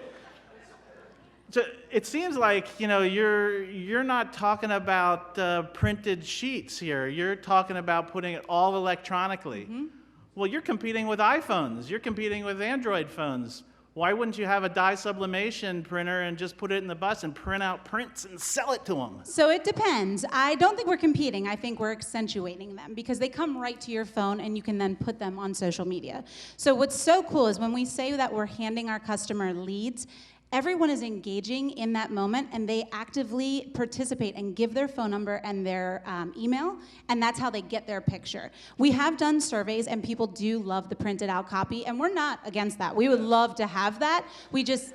So it seems like you're not talking about printed sheets here. You're talking about putting it all electronically. Mm-hmm. Well, you're competing with iPhones. You're competing with Android phones. Why wouldn't you have a dye sublimation printer and just put it in the bus and print out prints and sell it to them? So it depends. I don't think we're competing. I think we're accentuating them because they come right to your phone and you can then put them on social media. So what's so cool is when we say that we're handing our customer leads, everyone is engaging in that moment, and they actively participate and give their phone number and their email, and that's how they get their picture. We have done surveys, and people do love the printed out copy, and we're not against that. We would love to have that.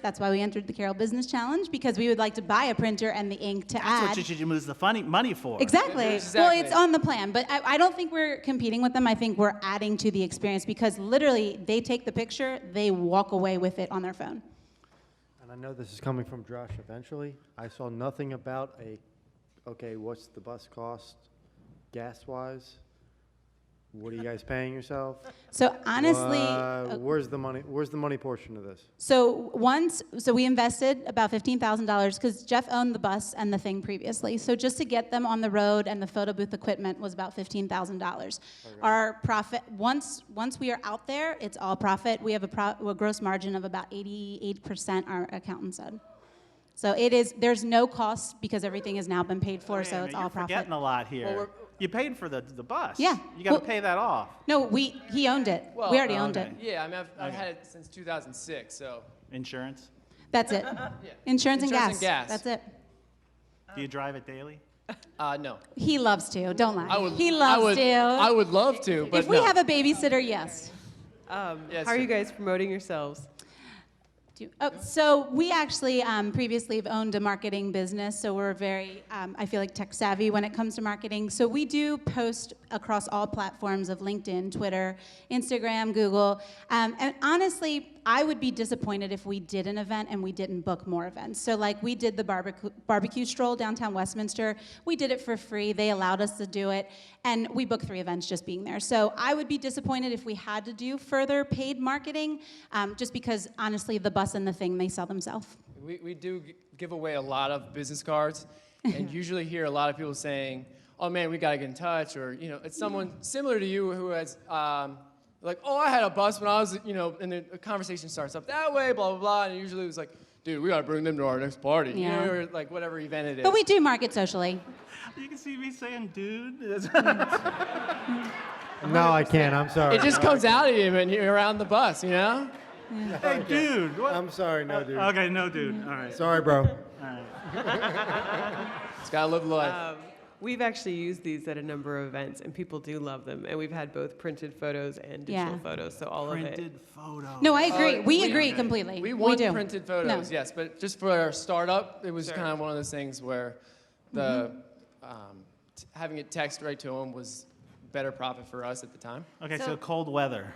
That's why we entered the Carroll Business Challenge, because we would like to buy a printer and the ink to add. That's what you should use the money for. Exactly. Well, it's on the plan, but I don't think we're competing with them. I think we're adding to the experience because literally they take the picture, they walk away with it on their phone. I know this is coming from Josh eventually. I saw nothing about what's the bus cost gas-wise? What are you guys paying yourself? So honestly, where's the money portion of this? So we invested about $15,000 because Jeff owned the bus and the Thing previously. So just to get them on the road and the photo booth equipment was about $15,000. Our profit, once we are out there, it's all profit. We have a gross margin of about 88%, our accountant said. So there's no cost because everything has now been paid for, so it's all profit. You're forgetting a lot here. Well, you paid for the bus. Yeah. You got to pay that off. No, he owned it. Well, we already owned it. Yeah, I mean, I've had it since 2006, so. Insurance? That's it. Insurance and gas. That's it. Do you drive it daily? No. He loves to. Don't lie. He I loves to. I would love to, but if we have a babysitter, yes. How are you guys promoting yourselves? So we actually previously have owned a marketing business, so we're very, I feel like, tech savvy when it comes to marketing. So we do post across all platforms of LinkedIn, Twitter, Instagram, Google. And honestly, I would be disappointed if we did an event and we didn't book more events. So like we did the barbecue stroll downtown Westminster. We did it for free. They allowed us to do it. And we booked 3 events just being there. So I would be disappointed if we had to do further paid marketing, just because honestly, the bus and the Thing, they sell themselves. We do give away a lot of business cards, and usually hear a lot of people saying, oh man, we gotta get in touch, or it's someone similar to you who has, like, oh, I had a bus when I was, and the conversation starts up that way, blah, blah, blah, and usually it was like, dude, we gotta bring them to our next party, Yeah. or like whatever event it is. But we do market socially. You can see me saying, dude. No, I can't. I'm sorry. It just comes out of you when you're around the bus, Hey, dude. What? I'm sorry, no, dude. Okay, no, dude. All right. Sorry, bro. All right. It's gotta live life. We've actually used these at a number of events, and people do love them. And we've had both printed photos and digital photos, so all of it. Printed photos. No, I agree. We agree completely. We want do. printed photos, yes, but just for our startup, it was kind of one of those things where the having it text right to them was better profit for us at the time. Okay, so cold weather.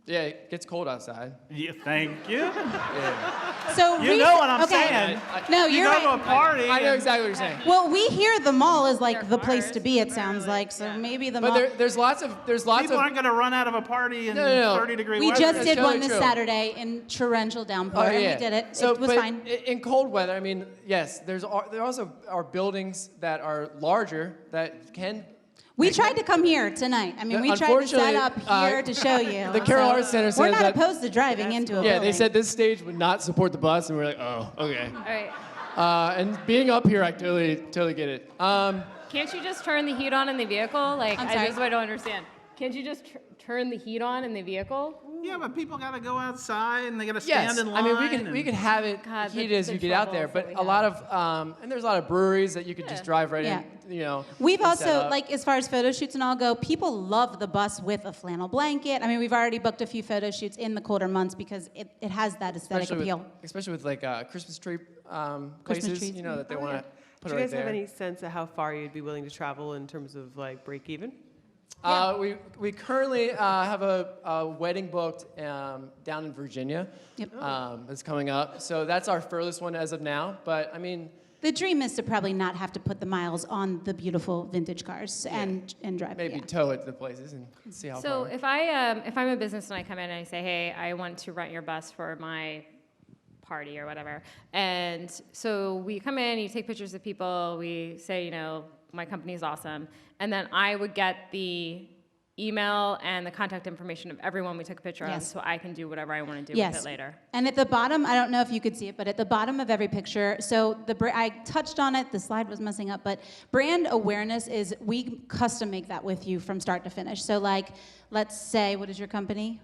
Yeah, it gets cold outside. Yeah, thank you. Yeah. So You know what I'm saying. No, You you're go right. to a party. I know and- exactly what you're saying. Well, we hear the mall is like the place to be. It sounds like so maybe the mall. But there's lots of People aren't going to run out of a party in No. 30-degree We weather. just did totally one this true. Saturday in torrential downpour, Oh, and yeah. we did it. So, it was but fine. In cold weather, I mean, yes, there also are buildings that are larger that can. We tried to come here tonight. I mean, we tried to set up here to show you. The Carroll Arts Center We're said not that. opposed to driving into a Yeah, building. they said this stage would not support the bus, and we're like, oh, okay. All right. And being up here, I totally get it. Can't you just turn the heat on in the vehicle? Like, I'm I sorry? just I don't understand. Can't you just turn the heat on in the vehicle? Yeah, but people got to go outside and they got to Yes, stand in line. I mean we could have it God, heated as the you get out there, troubles but that a we lot of and there's a lot of breweries that you could just drive right Yeah. in, you know. We've and set also, up. like, as far as photo shoots and all go, people love the bus with a flannel blanket. I mean, we've already booked a few photo shoots in the colder months because it has that aesthetic appeal. Especially with like Christmas tree Christmas places, trees, you know, that they want to put Do it you right guys have there. any sense of how far you'd be willing to travel in terms of like break even? We currently have a wedding booked down in Virginia. Yep. It's coming up, so that's our furthest one as of now. But I mean, The dream is to probably not have to put the miles on the beautiful vintage cars and drive. maybe yeah. tow it to the places and see how So far. if I'm a business and I come in and I say, hey, I want to rent your bus for my party or whatever, and so we come in, you take pictures of people, we say, you know, my company's awesome, and then I would get the email and the contact information of everyone we took a picture of, Yes. so I can do whatever I want to do Yes. with it later. And at the bottom, I don't know if you could see it, but at the bottom of every picture, so I touched on it, the slide was messing up, but brand awareness is we custom make that with you from start to finish. So like, let's say, what is your company?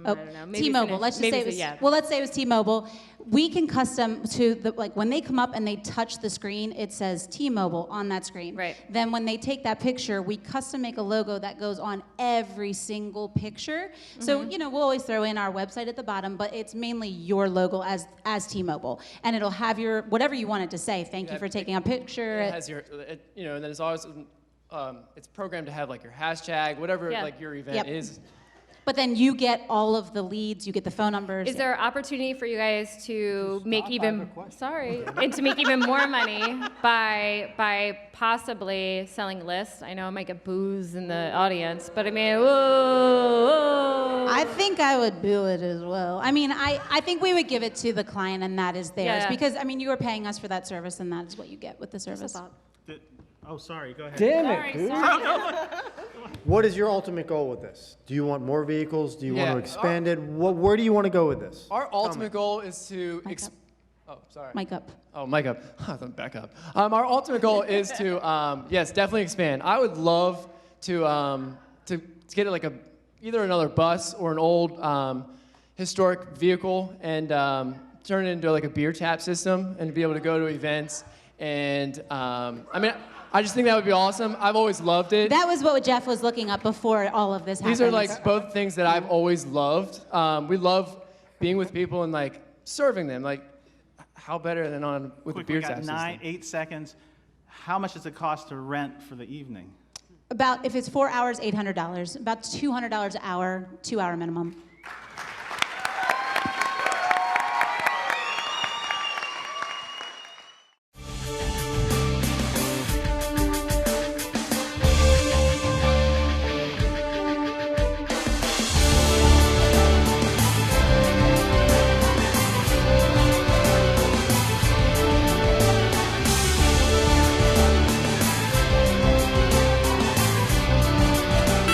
I don't know. Maybe T-Mobile. finish- Let's just maybe say it fi- was. yeah. Well, let's say it was T-Mobile. We can custom to the like when they come up and they touch the screen, it says T-Mobile on that screen. Right. Then when they take that picture, we custom make a logo that goes on every single picture. So Mm-hmm. you know we'll always throw in our website at the bottom, but it's mainly your logo as T-Mobile, and it'll have your whatever you want it to say. Thank you for taking a picture. It has your, you know, and then it's always, it's programmed to have like your hashtag, whatever Yeah. like your event Yep. is. But then you get all of the leads, you get the phone numbers. Is there opportunity for you guys to make even and to make even more money by possibly selling lists? I know I might get boos in the audience, but I mean, whoa. I think I would do it as well. I mean, I think we would give it to the client and that is theirs. Yeah. Because, I mean, you are paying us for that service and that is what you get with the service. Oh, sorry. Go ahead. Damn it, Sorry, dude. sorry. What is your ultimate goal with this? Do you want more vehicles? Do you want Yeah. to expand it? Where do you want to go with this? Our ultimate goal is to. Oh, sorry. Mic up. Oh, mic up. Back up. Our ultimate goal is to, yes, definitely expand. I would love to get it like either another bus or an old historic vehicle and turn it into like a beer tap system and be able to go to events. And I mean, I just think that would be awesome. I've always loved it. That was what Jeff was looking up before all of this happened. These are like both things that I've always loved. We love being with people and like serving them. Like, how better than on with Quick, the beer we got tap 8 seconds. How much does it cost to rent for the evening? About, if it's 4 hours, $800. About $200 an hour, 2 hour minimum.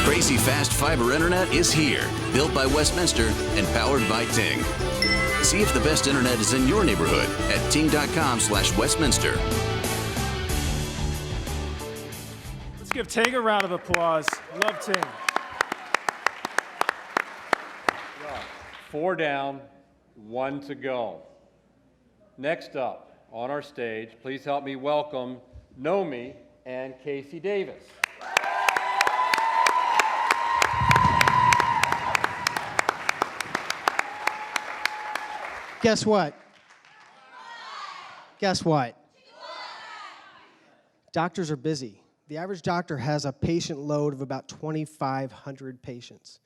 Crazy fast fiber internet is here, built by Westminster and powered by Ting. See if the best internet is in your neighborhood at ting.com/Westminster. Let's give Ting a round of applause. Love Ting. 4 down, 1 to go. Next up on our stage, please help me welcome Nomi and Casey Davis. Guess what? Guess what? Doctors are busy. The average doctor has a patient load of about 2,500 patients.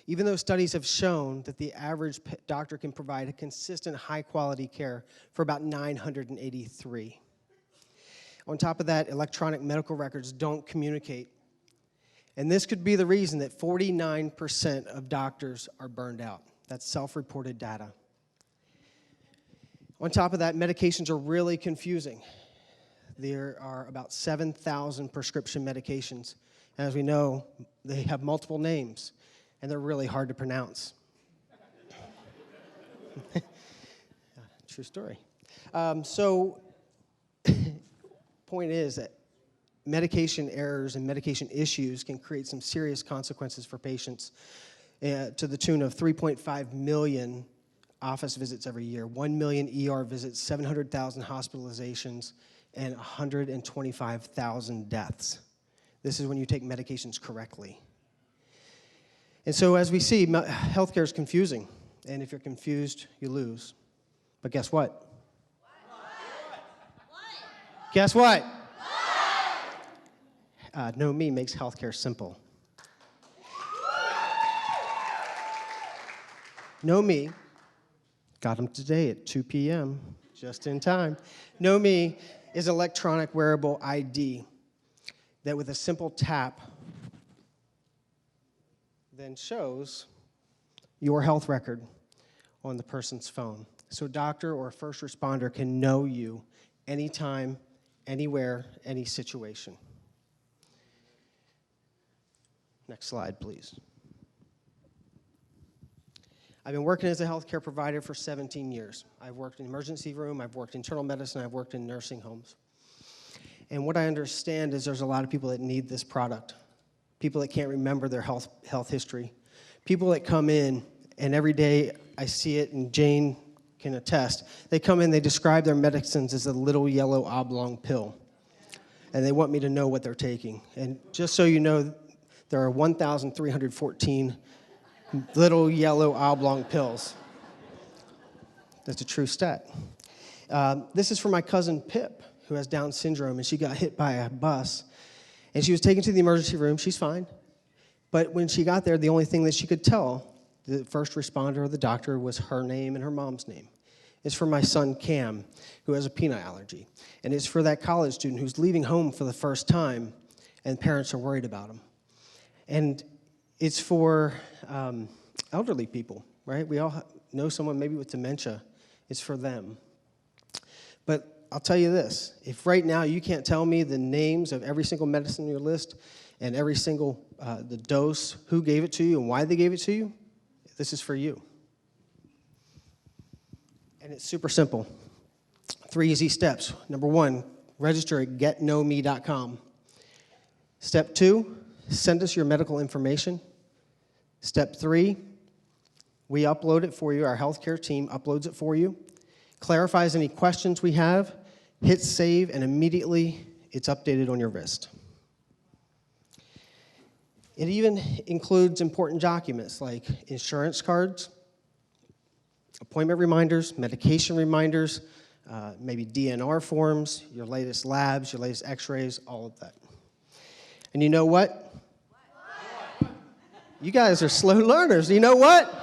Even though studies have shown that the average doctor can provide a consistent high-quality care for about 983. On top of that, electronic medical records don't communicate. And this could be the reason that 49% of doctors are burned out. That's self-reported data. On top of that, medications are really confusing. There are about 7,000 prescription medications. And as we know, they have multiple names, and they're really hard to pronounce. True story. Point is that medication errors and medication issues can create some serious consequences for patients to the tune of 3.5 million office visits every year, 1 million ER visits, 700,000 hospitalizations, and 125,000 deaths. This is when you take medications correctly. And so as we see, healthcare is confusing. And if you're confused, you lose. But guess what? Guess what? Know Me makes healthcare simple. Know Me, got them today at 2 p.m., just in time. Know Me is an electronic wearable ID that with a simple tap then shows your health record on the person's phone. So a doctor or a first responder can know you anytime, anywhere, any situation. Next slide, please. I've been working as a healthcare provider for 17 years. I've worked in the emergency room, I've worked in internal medicine, I've worked in nursing homes. And what I understand is there's a lot of people that need this product. People that can't remember their health history. People that come in, and every day I see it, and Jane can attest. They come in, they describe their medicines as a little yellow oblong pill. And they want me to know what they're taking. And just so you know, there are 1,314 little yellow oblong pills. That's a true stat. This is for my cousin Pip, who has Down syndrome, and she got hit by a bus. And she was taken to the emergency room. She's fine. But when she got there, the only thing that she could tell the first responder or the doctor was her name and her mom's name. It's for my son Cam, who has a peanut allergy. And it's for that college student who's leaving home for the first time, and parents are worried about him. And it's for elderly people, right? We all know someone maybe with dementia. It's for them. But I'll tell you this, if right now you can't tell me the names of every single medicine on your list and every single, the dose, who gave it to you and why they gave it to you, this is for you. And it's super simple. 3 easy steps. Number 1, register at getknowme.com. Step 2, send us your medical information. Step 3, we upload it for you. Our healthcare team uploads it for you, clarifies any questions we have, hit save, and immediately it's updated on your wrist. It even includes important documents like insurance cards, appointment reminders, medication reminders, maybe DNR forms, your latest labs, your latest x-rays, all of that. And you know what? You guys are slow learners. You know what?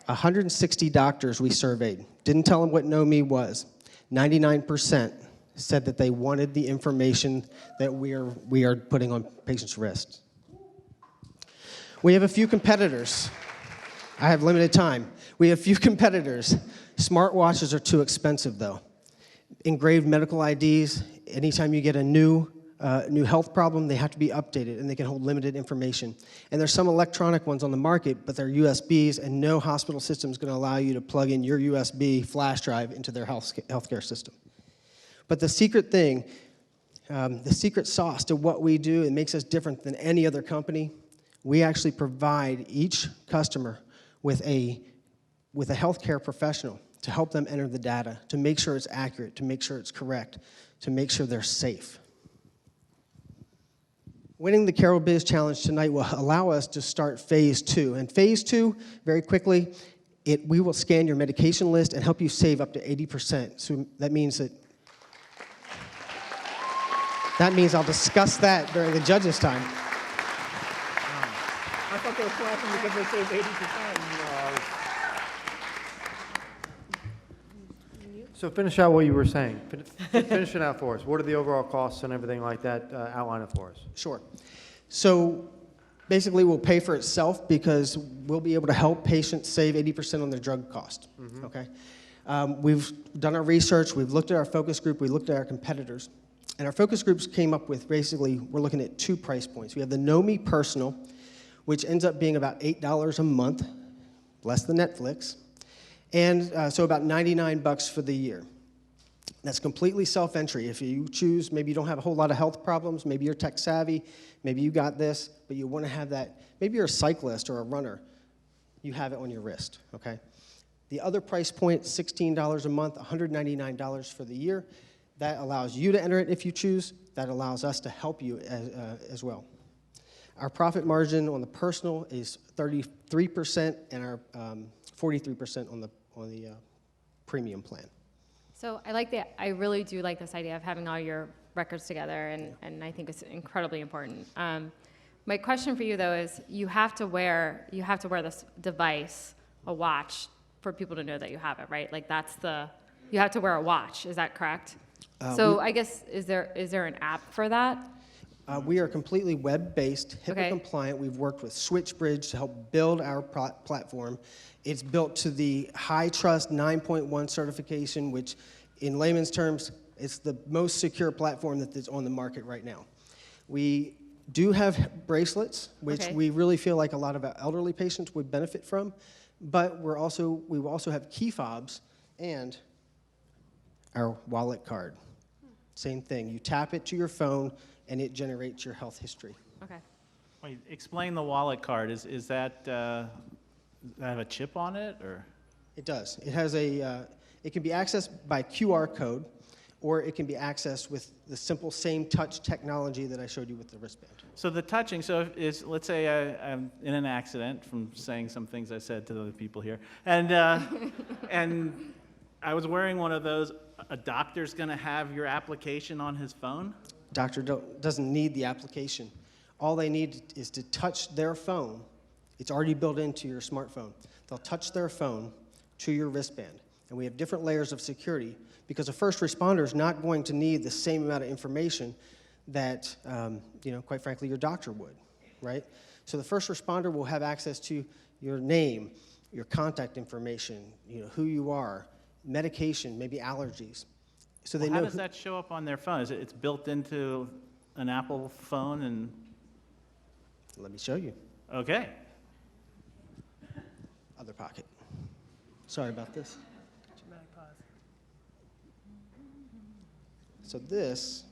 160 doctors we surveyed. Didn't tell them what Know Me was. 99% said that they wanted the information that we are putting on patients' wrists. We have a few competitors. I have limited time. We have a few competitors. Smartwatches are too expensive, though. Engraved medical IDs, anytime you get a new health problem, they have to be updated, and they can hold limited information. And there's some electronic ones on the market, but they're USBs, and no hospital system is going to allow you to plug in your USB flash drive into their healthcare system. But the secret thing, the secret sauce to what we do, it makes us different than any other company. We actually provide each customer with a healthcare professional to help them enter the data, to make sure it's accurate, to make sure it's correct, to make sure they're safe. Winning the Carroll Biz Challenge tonight will allow us to start phase 2. And phase 2, very quickly, we will scan your medication list and help you save up to 80%. So that means I'll discuss that during the judges' time. I thought they were clapping because they saved 80%. So finish out what you were saying. Finish it out for us. What are the overall costs and everything like that? Outline it for us. Sure. So basically, we'll pay for itself because we'll be able to help patients save 80% on their drug cost. Okay. We've done our research. We've looked at our focus group. We looked at our competitors. And our focus groups came up with basically, we're looking at 2 price points. We have the Know Me Personal, which ends up being about $8 a month, less than Netflix. And so about $99 for the year. That's completely self-entry. If you choose, maybe you don't have a whole lot of health problems, maybe you're tech savvy, maybe you got this, but you want to have that, maybe you're a cyclist or a runner, you have it on your wrist, okay? The other price point, $16 a month, $199 for the year. That allows you to enter it if you choose. That allows us to help you as well. Our profit margin on the personal is 33% and our 43% on the premium plan. So I really do like this idea of having all your records together, and I think it's incredibly important. My question for you though is, you have to wear this device, a watch, for people to know that you have it, right? Like you have to wear a watch, is that correct? So I guess, is there an app for that? We are completely web-based, HIPAA compliant. We've worked with SwitchBridge to help build our platform. It's built to the High Trust 9.1 certification, which in layman's terms, it's the most secure platform that is on the market right now. We do have bracelets, which we really feel like a lot of our elderly patients would benefit from, but we also have key fobs and our wallet card. Same thing, you tap it to your phone and it generates your health history. Okay. Wait, explain the wallet card. Is that, does that have a chip on it, or? It does. It has it can be accessed by QR code, or it can be accessed with the simple same touch technology that I showed you with the wristband. So the touching, let's say I'm in an accident from saying some things I said to the other people here, and and I was wearing one of those. A doctor's going to have your application on his phone? Doctor doesn't need the application. All they need is to touch their phone. It's already built into your smartphone. They'll touch their phone to your wristband. And we have different layers of security because a first responder is not going to need the same amount of information that, quite frankly, your doctor would, right? So the first responder will have access to your name, your contact information, who you are, medication, maybe allergies. So they know. How does that show up on their phone? It's built into an Apple phone, and let me show you. Okay. Other pocket. Sorry about this. So this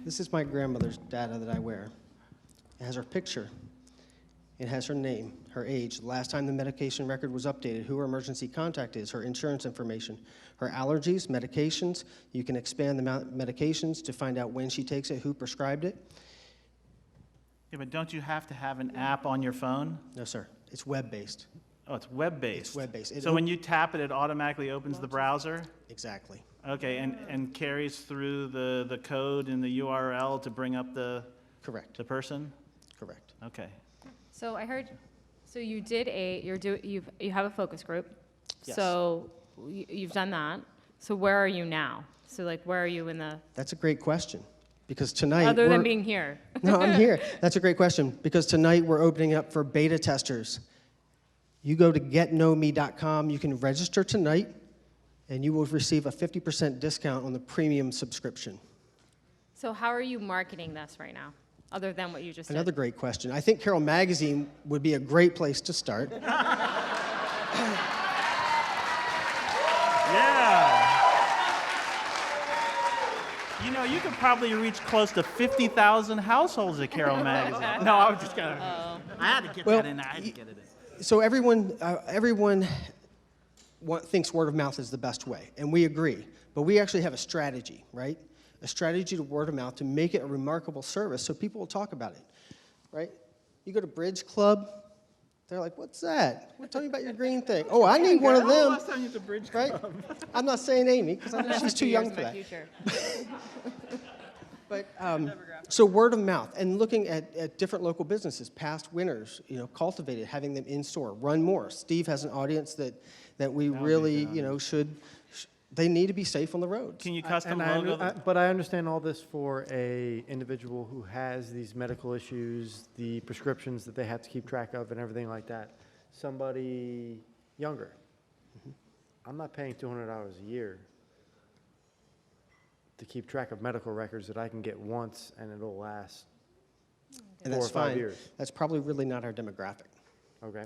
is my grandmother's data that I wear. It has her picture. It has her name, her age, the last time the medication record was updated, who her emergency contact is, her insurance information, her allergies, medications. You can expand the amount of medications to find out when she takes it, who prescribed it. Yeah, but don't you have to have an app on your phone? No, sir. It's web-based. Oh, it's web-based? It's web-based. So when you tap it, it automatically opens the browser? Exactly. Okay, and carries through the code and the URL to bring up the person? Correct. Okay. So I heard, so you have a focus group. Yes. So you've done that. So where are you now? So where are you in the? That's a great question, because tonight. Other than being here. No, I'm here. That's a great question, because tonight we're opening up for beta testers. You go to getknowme.com. You can register tonight, and you will receive a 50% discount on the premium subscription. So how are you marketing this right now, other than what you just Another did? great question. I think Carroll Magazine would be a great place to start. Yeah. You could probably reach close to 50,000 households at Carroll Magazine. No, I was just kind of. I had to get that in there. I had to get it in. So everyone thinks word of mouth is the best way, and we agree. But we actually have a strategy, right? A strategy to word of mouth to make it a remarkable service so people will talk about it, right? You go to Bridge Club, they're like, what's that? Tell me about your green thing. Oh, I need one of them. Last time you to Bridge Right? Club. I'm not saying Amy, because I know she's too young for that. But so word of mouth and looking at different local businesses, past winners, cultivated, having them in store, run more. Steve has an audience that we really, should. They need to be safe on the roads. Can you custom And logo? but I understand all this for a individual who has these medical issues, the prescriptions that they have to keep track of and everything like that. Somebody younger. I'm not paying $200 a year to keep track of medical records that I can get once and it'll last And 4 that's or 5 fine. years. That's probably really not our demographic. Okay.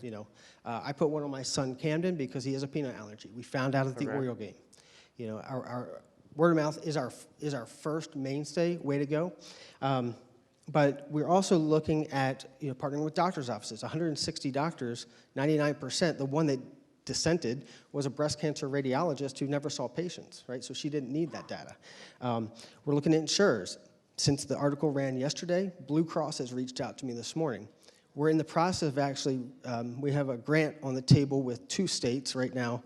I put one on my son Camden because he has a peanut allergy. We found out at the Okay. Oriole game. Our word of mouth is our first mainstay, way to go. But we're also looking at partnering with doctors' offices. 160 doctors, 99%. The one that dissented was a breast cancer radiologist who never saw patients, right? So she didn't need that data. We're looking at insurers. Since the article ran yesterday, Blue Cross has reached out to me this morning. We're in the process of actually, we have a grant on the table with 2 states right now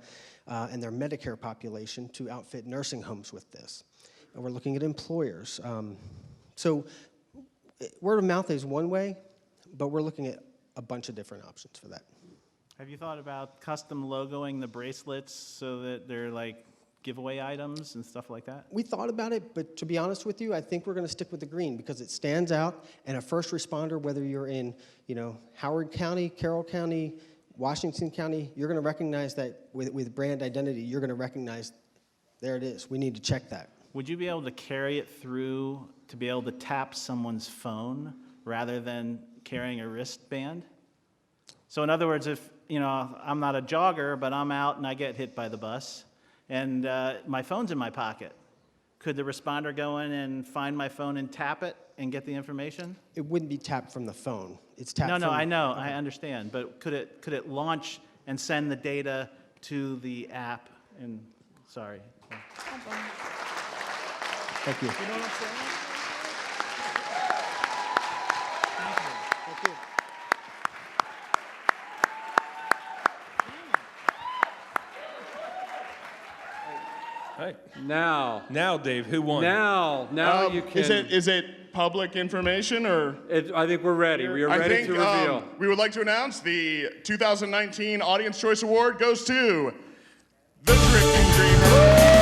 and their Medicare population to outfit nursing homes with this. And we're looking at employers. So word of mouth is one way, but we're looking at a bunch of different options for that. Have you thought about custom logoing the bracelets so that they're like giveaway items and stuff like that? We thought about it, but to be honest with you, I think we're going to stick with the green because it stands out, and a first responder, whether you're in, Howard County, Carroll County, Washington County, you're going to recognize that with brand identity, you're going to recognize, there it is. We need to check that. Would you be able to carry it through to be able to tap someone's phone rather than carrying a wristband? So in other words, if, I'm not a jogger, but I'm out and I get hit by the bus, and my phone's in my pocket, could the responder go in and find my phone and tap it and get the information? It wouldn't be tapped from the phone. It's tapped No, from... I know, I understand, but could it launch and send the data to the app? And sorry. Thank you. You know what I'm saying? Thank you. Hey. Now, Dave, who won? Now you can. Is it public information or? I think we're ready. We are ready to reveal. We would like to announce the 2019 Audience Choice Award goes to the Drifting Dreamer.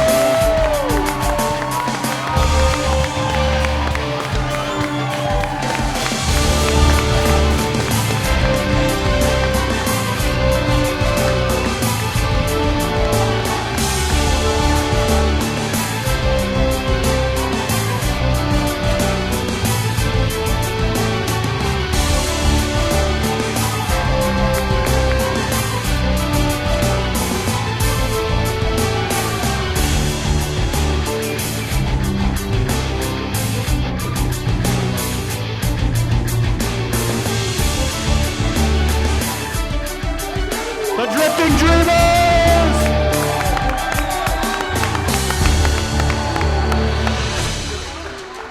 The Drifting Dreamers!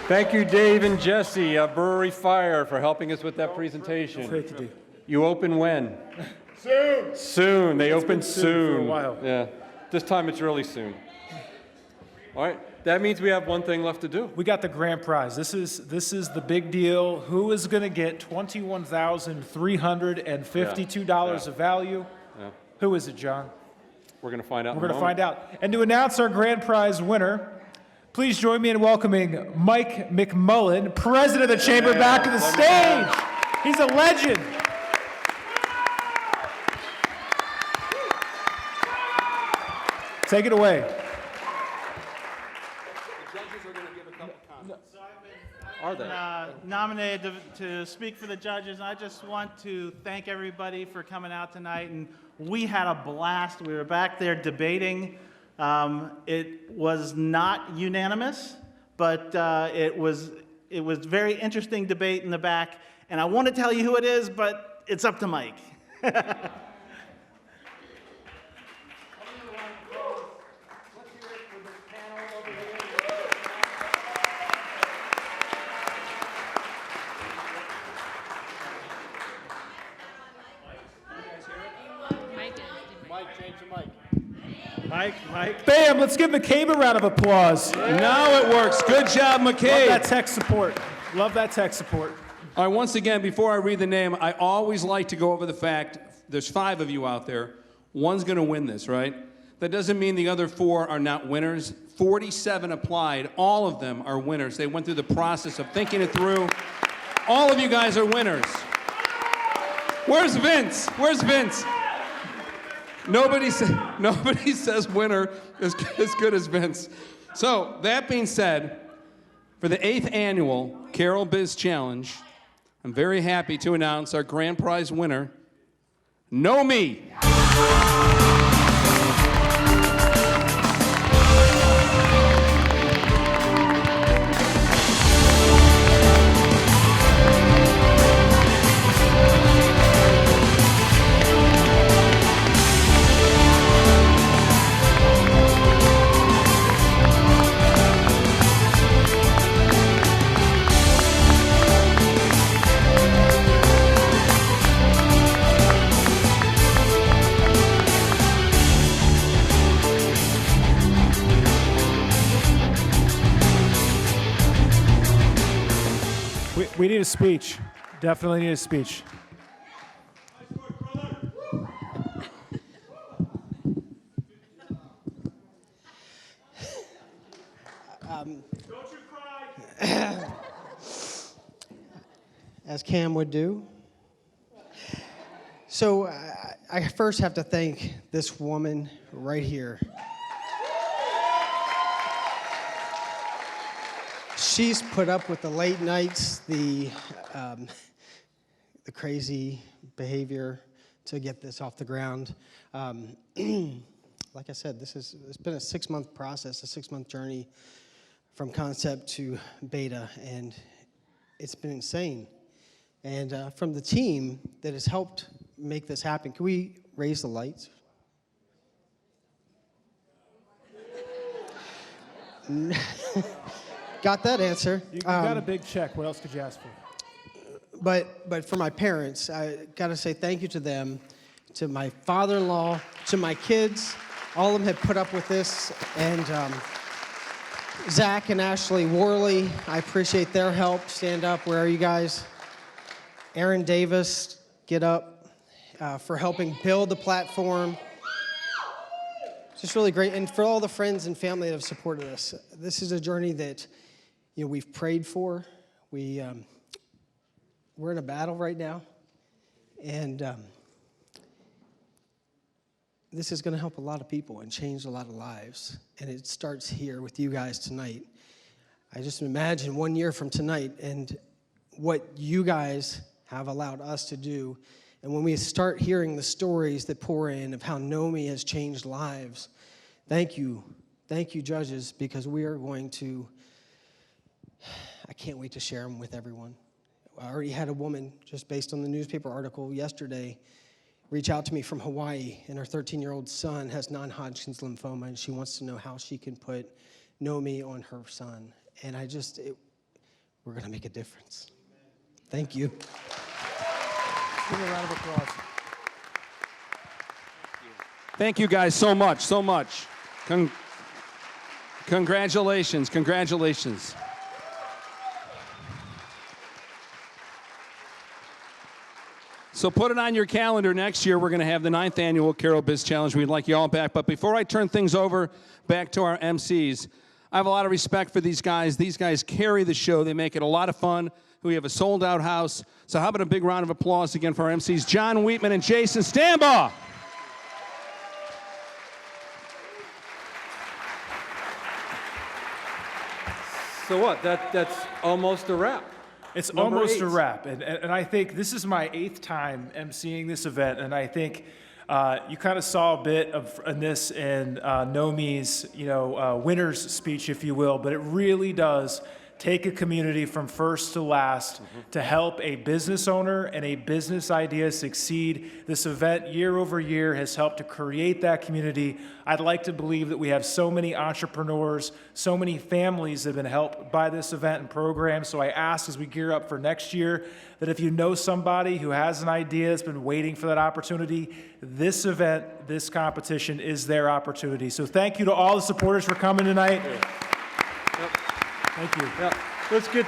Thank you, Dave and Jesse, Brewery Fire, for helping us with that presentation. Great to do. You open when? Soon. Soon. They open soon. For a while. Yeah. This time it's really soon. All right. That means we have one thing left to do. We got the grand prize. This is the big deal. Who is going to get $21,352 of value? Yeah. Who is it, John? We're going to find out. We're going to find out. And to announce our grand prize winner, please join me in welcoming Mike McMullen, president of the chamber, back to the stage. He's a legend. Take it away. Are they? Nominated to speak for the judges. I just want to thank everybody for coming out tonight, and we had a blast. We were back there debating. It was not unanimous, but it was very interesting debate in the back, and I want to tell you who it is, but it's up to Mike. Mike. Bam, let's give McCabe a round of applause. Now it works. Good job, McCabe. Love that tech support. Love that tech support. All right, once again, before I read the name, I always like to go over the fact there's 5 of you out there. One's going to win this, right? That doesn't mean the other 4 are not winners. 47 applied. All of them are winners. They went through the process of thinking it through. All of you guys are winners. Where's Vince? Where's Vince? Nobody says winner as good as Vince. So, that being said, for the 8th annual Carroll Biz Challenge, I'm very happy to announce our grand prize winner, Nomi. We need a speech. Definitely need a speech. As Cam would do. So I first have to thank this woman right here. She's put up with the late nights, the crazy behavior to get this off the ground. Like I said, it's been a 6-month process, a 6-month journey from concept to beta, and it's been insane. And from the team that has helped make this happen, can we raise the lights? Got that answer. You got a big check. What else could you ask for? But for my parents, I got to say thank you to them, to my father-in-law, to my kids. All of them have put up with this. And Zach and Ashley Worley, I appreciate their help. Stand up. Where are you guys? Aaron Davis, get up, for helping build the platform. Just really great. And for all the friends and family that have supported us. This is a journey that we've prayed for. We're in a battle right now, and this is going to help a lot of people and change a lot of lives, and it starts here with you guys tonight. I just imagine 1 year from tonight and what you guys have allowed us to do, and when we start hearing the stories that pour in of how Nomi has changed lives, thank you, judges, because we are going to, I can't wait to share them with everyone. I already had a woman, just based on the newspaper article yesterday, reach out to me from Hawaii, and her 13-year-old son has non-Hodgkin's lymphoma, and she wants to know how she can put Nomi on her son. And we're going to make a difference. Thank you. Give me a round of applause. Thank you guys so much, so much. Congratulations, congratulations. So put it on your calendar. Next year, we're going to have the 9th annual Carroll Biz Challenge. We'd like you all back. But before I turn things over back to our MCs, I have a lot of respect for these guys. These guys carry the show. They make it a lot of fun. We have a sold-out house. So how about a big round of applause again for our MCs, John Wheatman and Jason Stambaugh. So what? That's almost a wrap. It's Number almost 8. a wrap, and I think this is my 8th time emceeing this event, and I think you kind of saw a bit of this in Nomi's, winner's speech, if you will, but it really does take a community from first to last to help a business owner and a business idea succeed. This event year over year has helped to create that community. I'd like to believe that we have so many entrepreneurs, so many families that have been helped by this event and program. So I ask as we gear up for next year that if you know somebody who has an idea that's been waiting for that opportunity, this event, this competition is their opportunity. So thank you to all the supporters for coming tonight. Thank you. Yeah. Let's get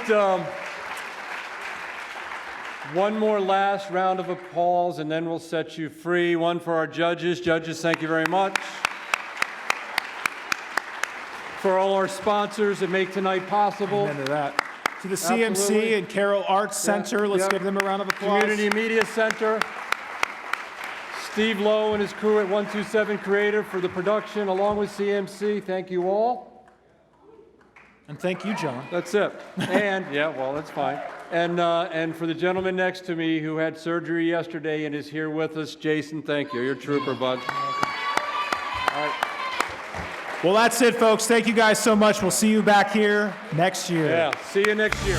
one more last round of applause, and then we'll set you free. One for our judges. Judges, thank you very much. For all our sponsors that make tonight possible. Amen to that. To the CMC Absolutely. and Carroll Arts Center, let's give them a round of applause. Community Media Center. Steve Lowe and his crew at 127 Creative for the production, along with CMC. Thank you all. And thank you, John. That's it. And, yeah, well, that's fine. And for the gentleman next to me who had surgery yesterday and is here with us, Jason, thank you. You're a trooper, bud. All right. Well, that's it, folks. Thank you guys so much. We'll see you back here next year. Yeah, see you next year.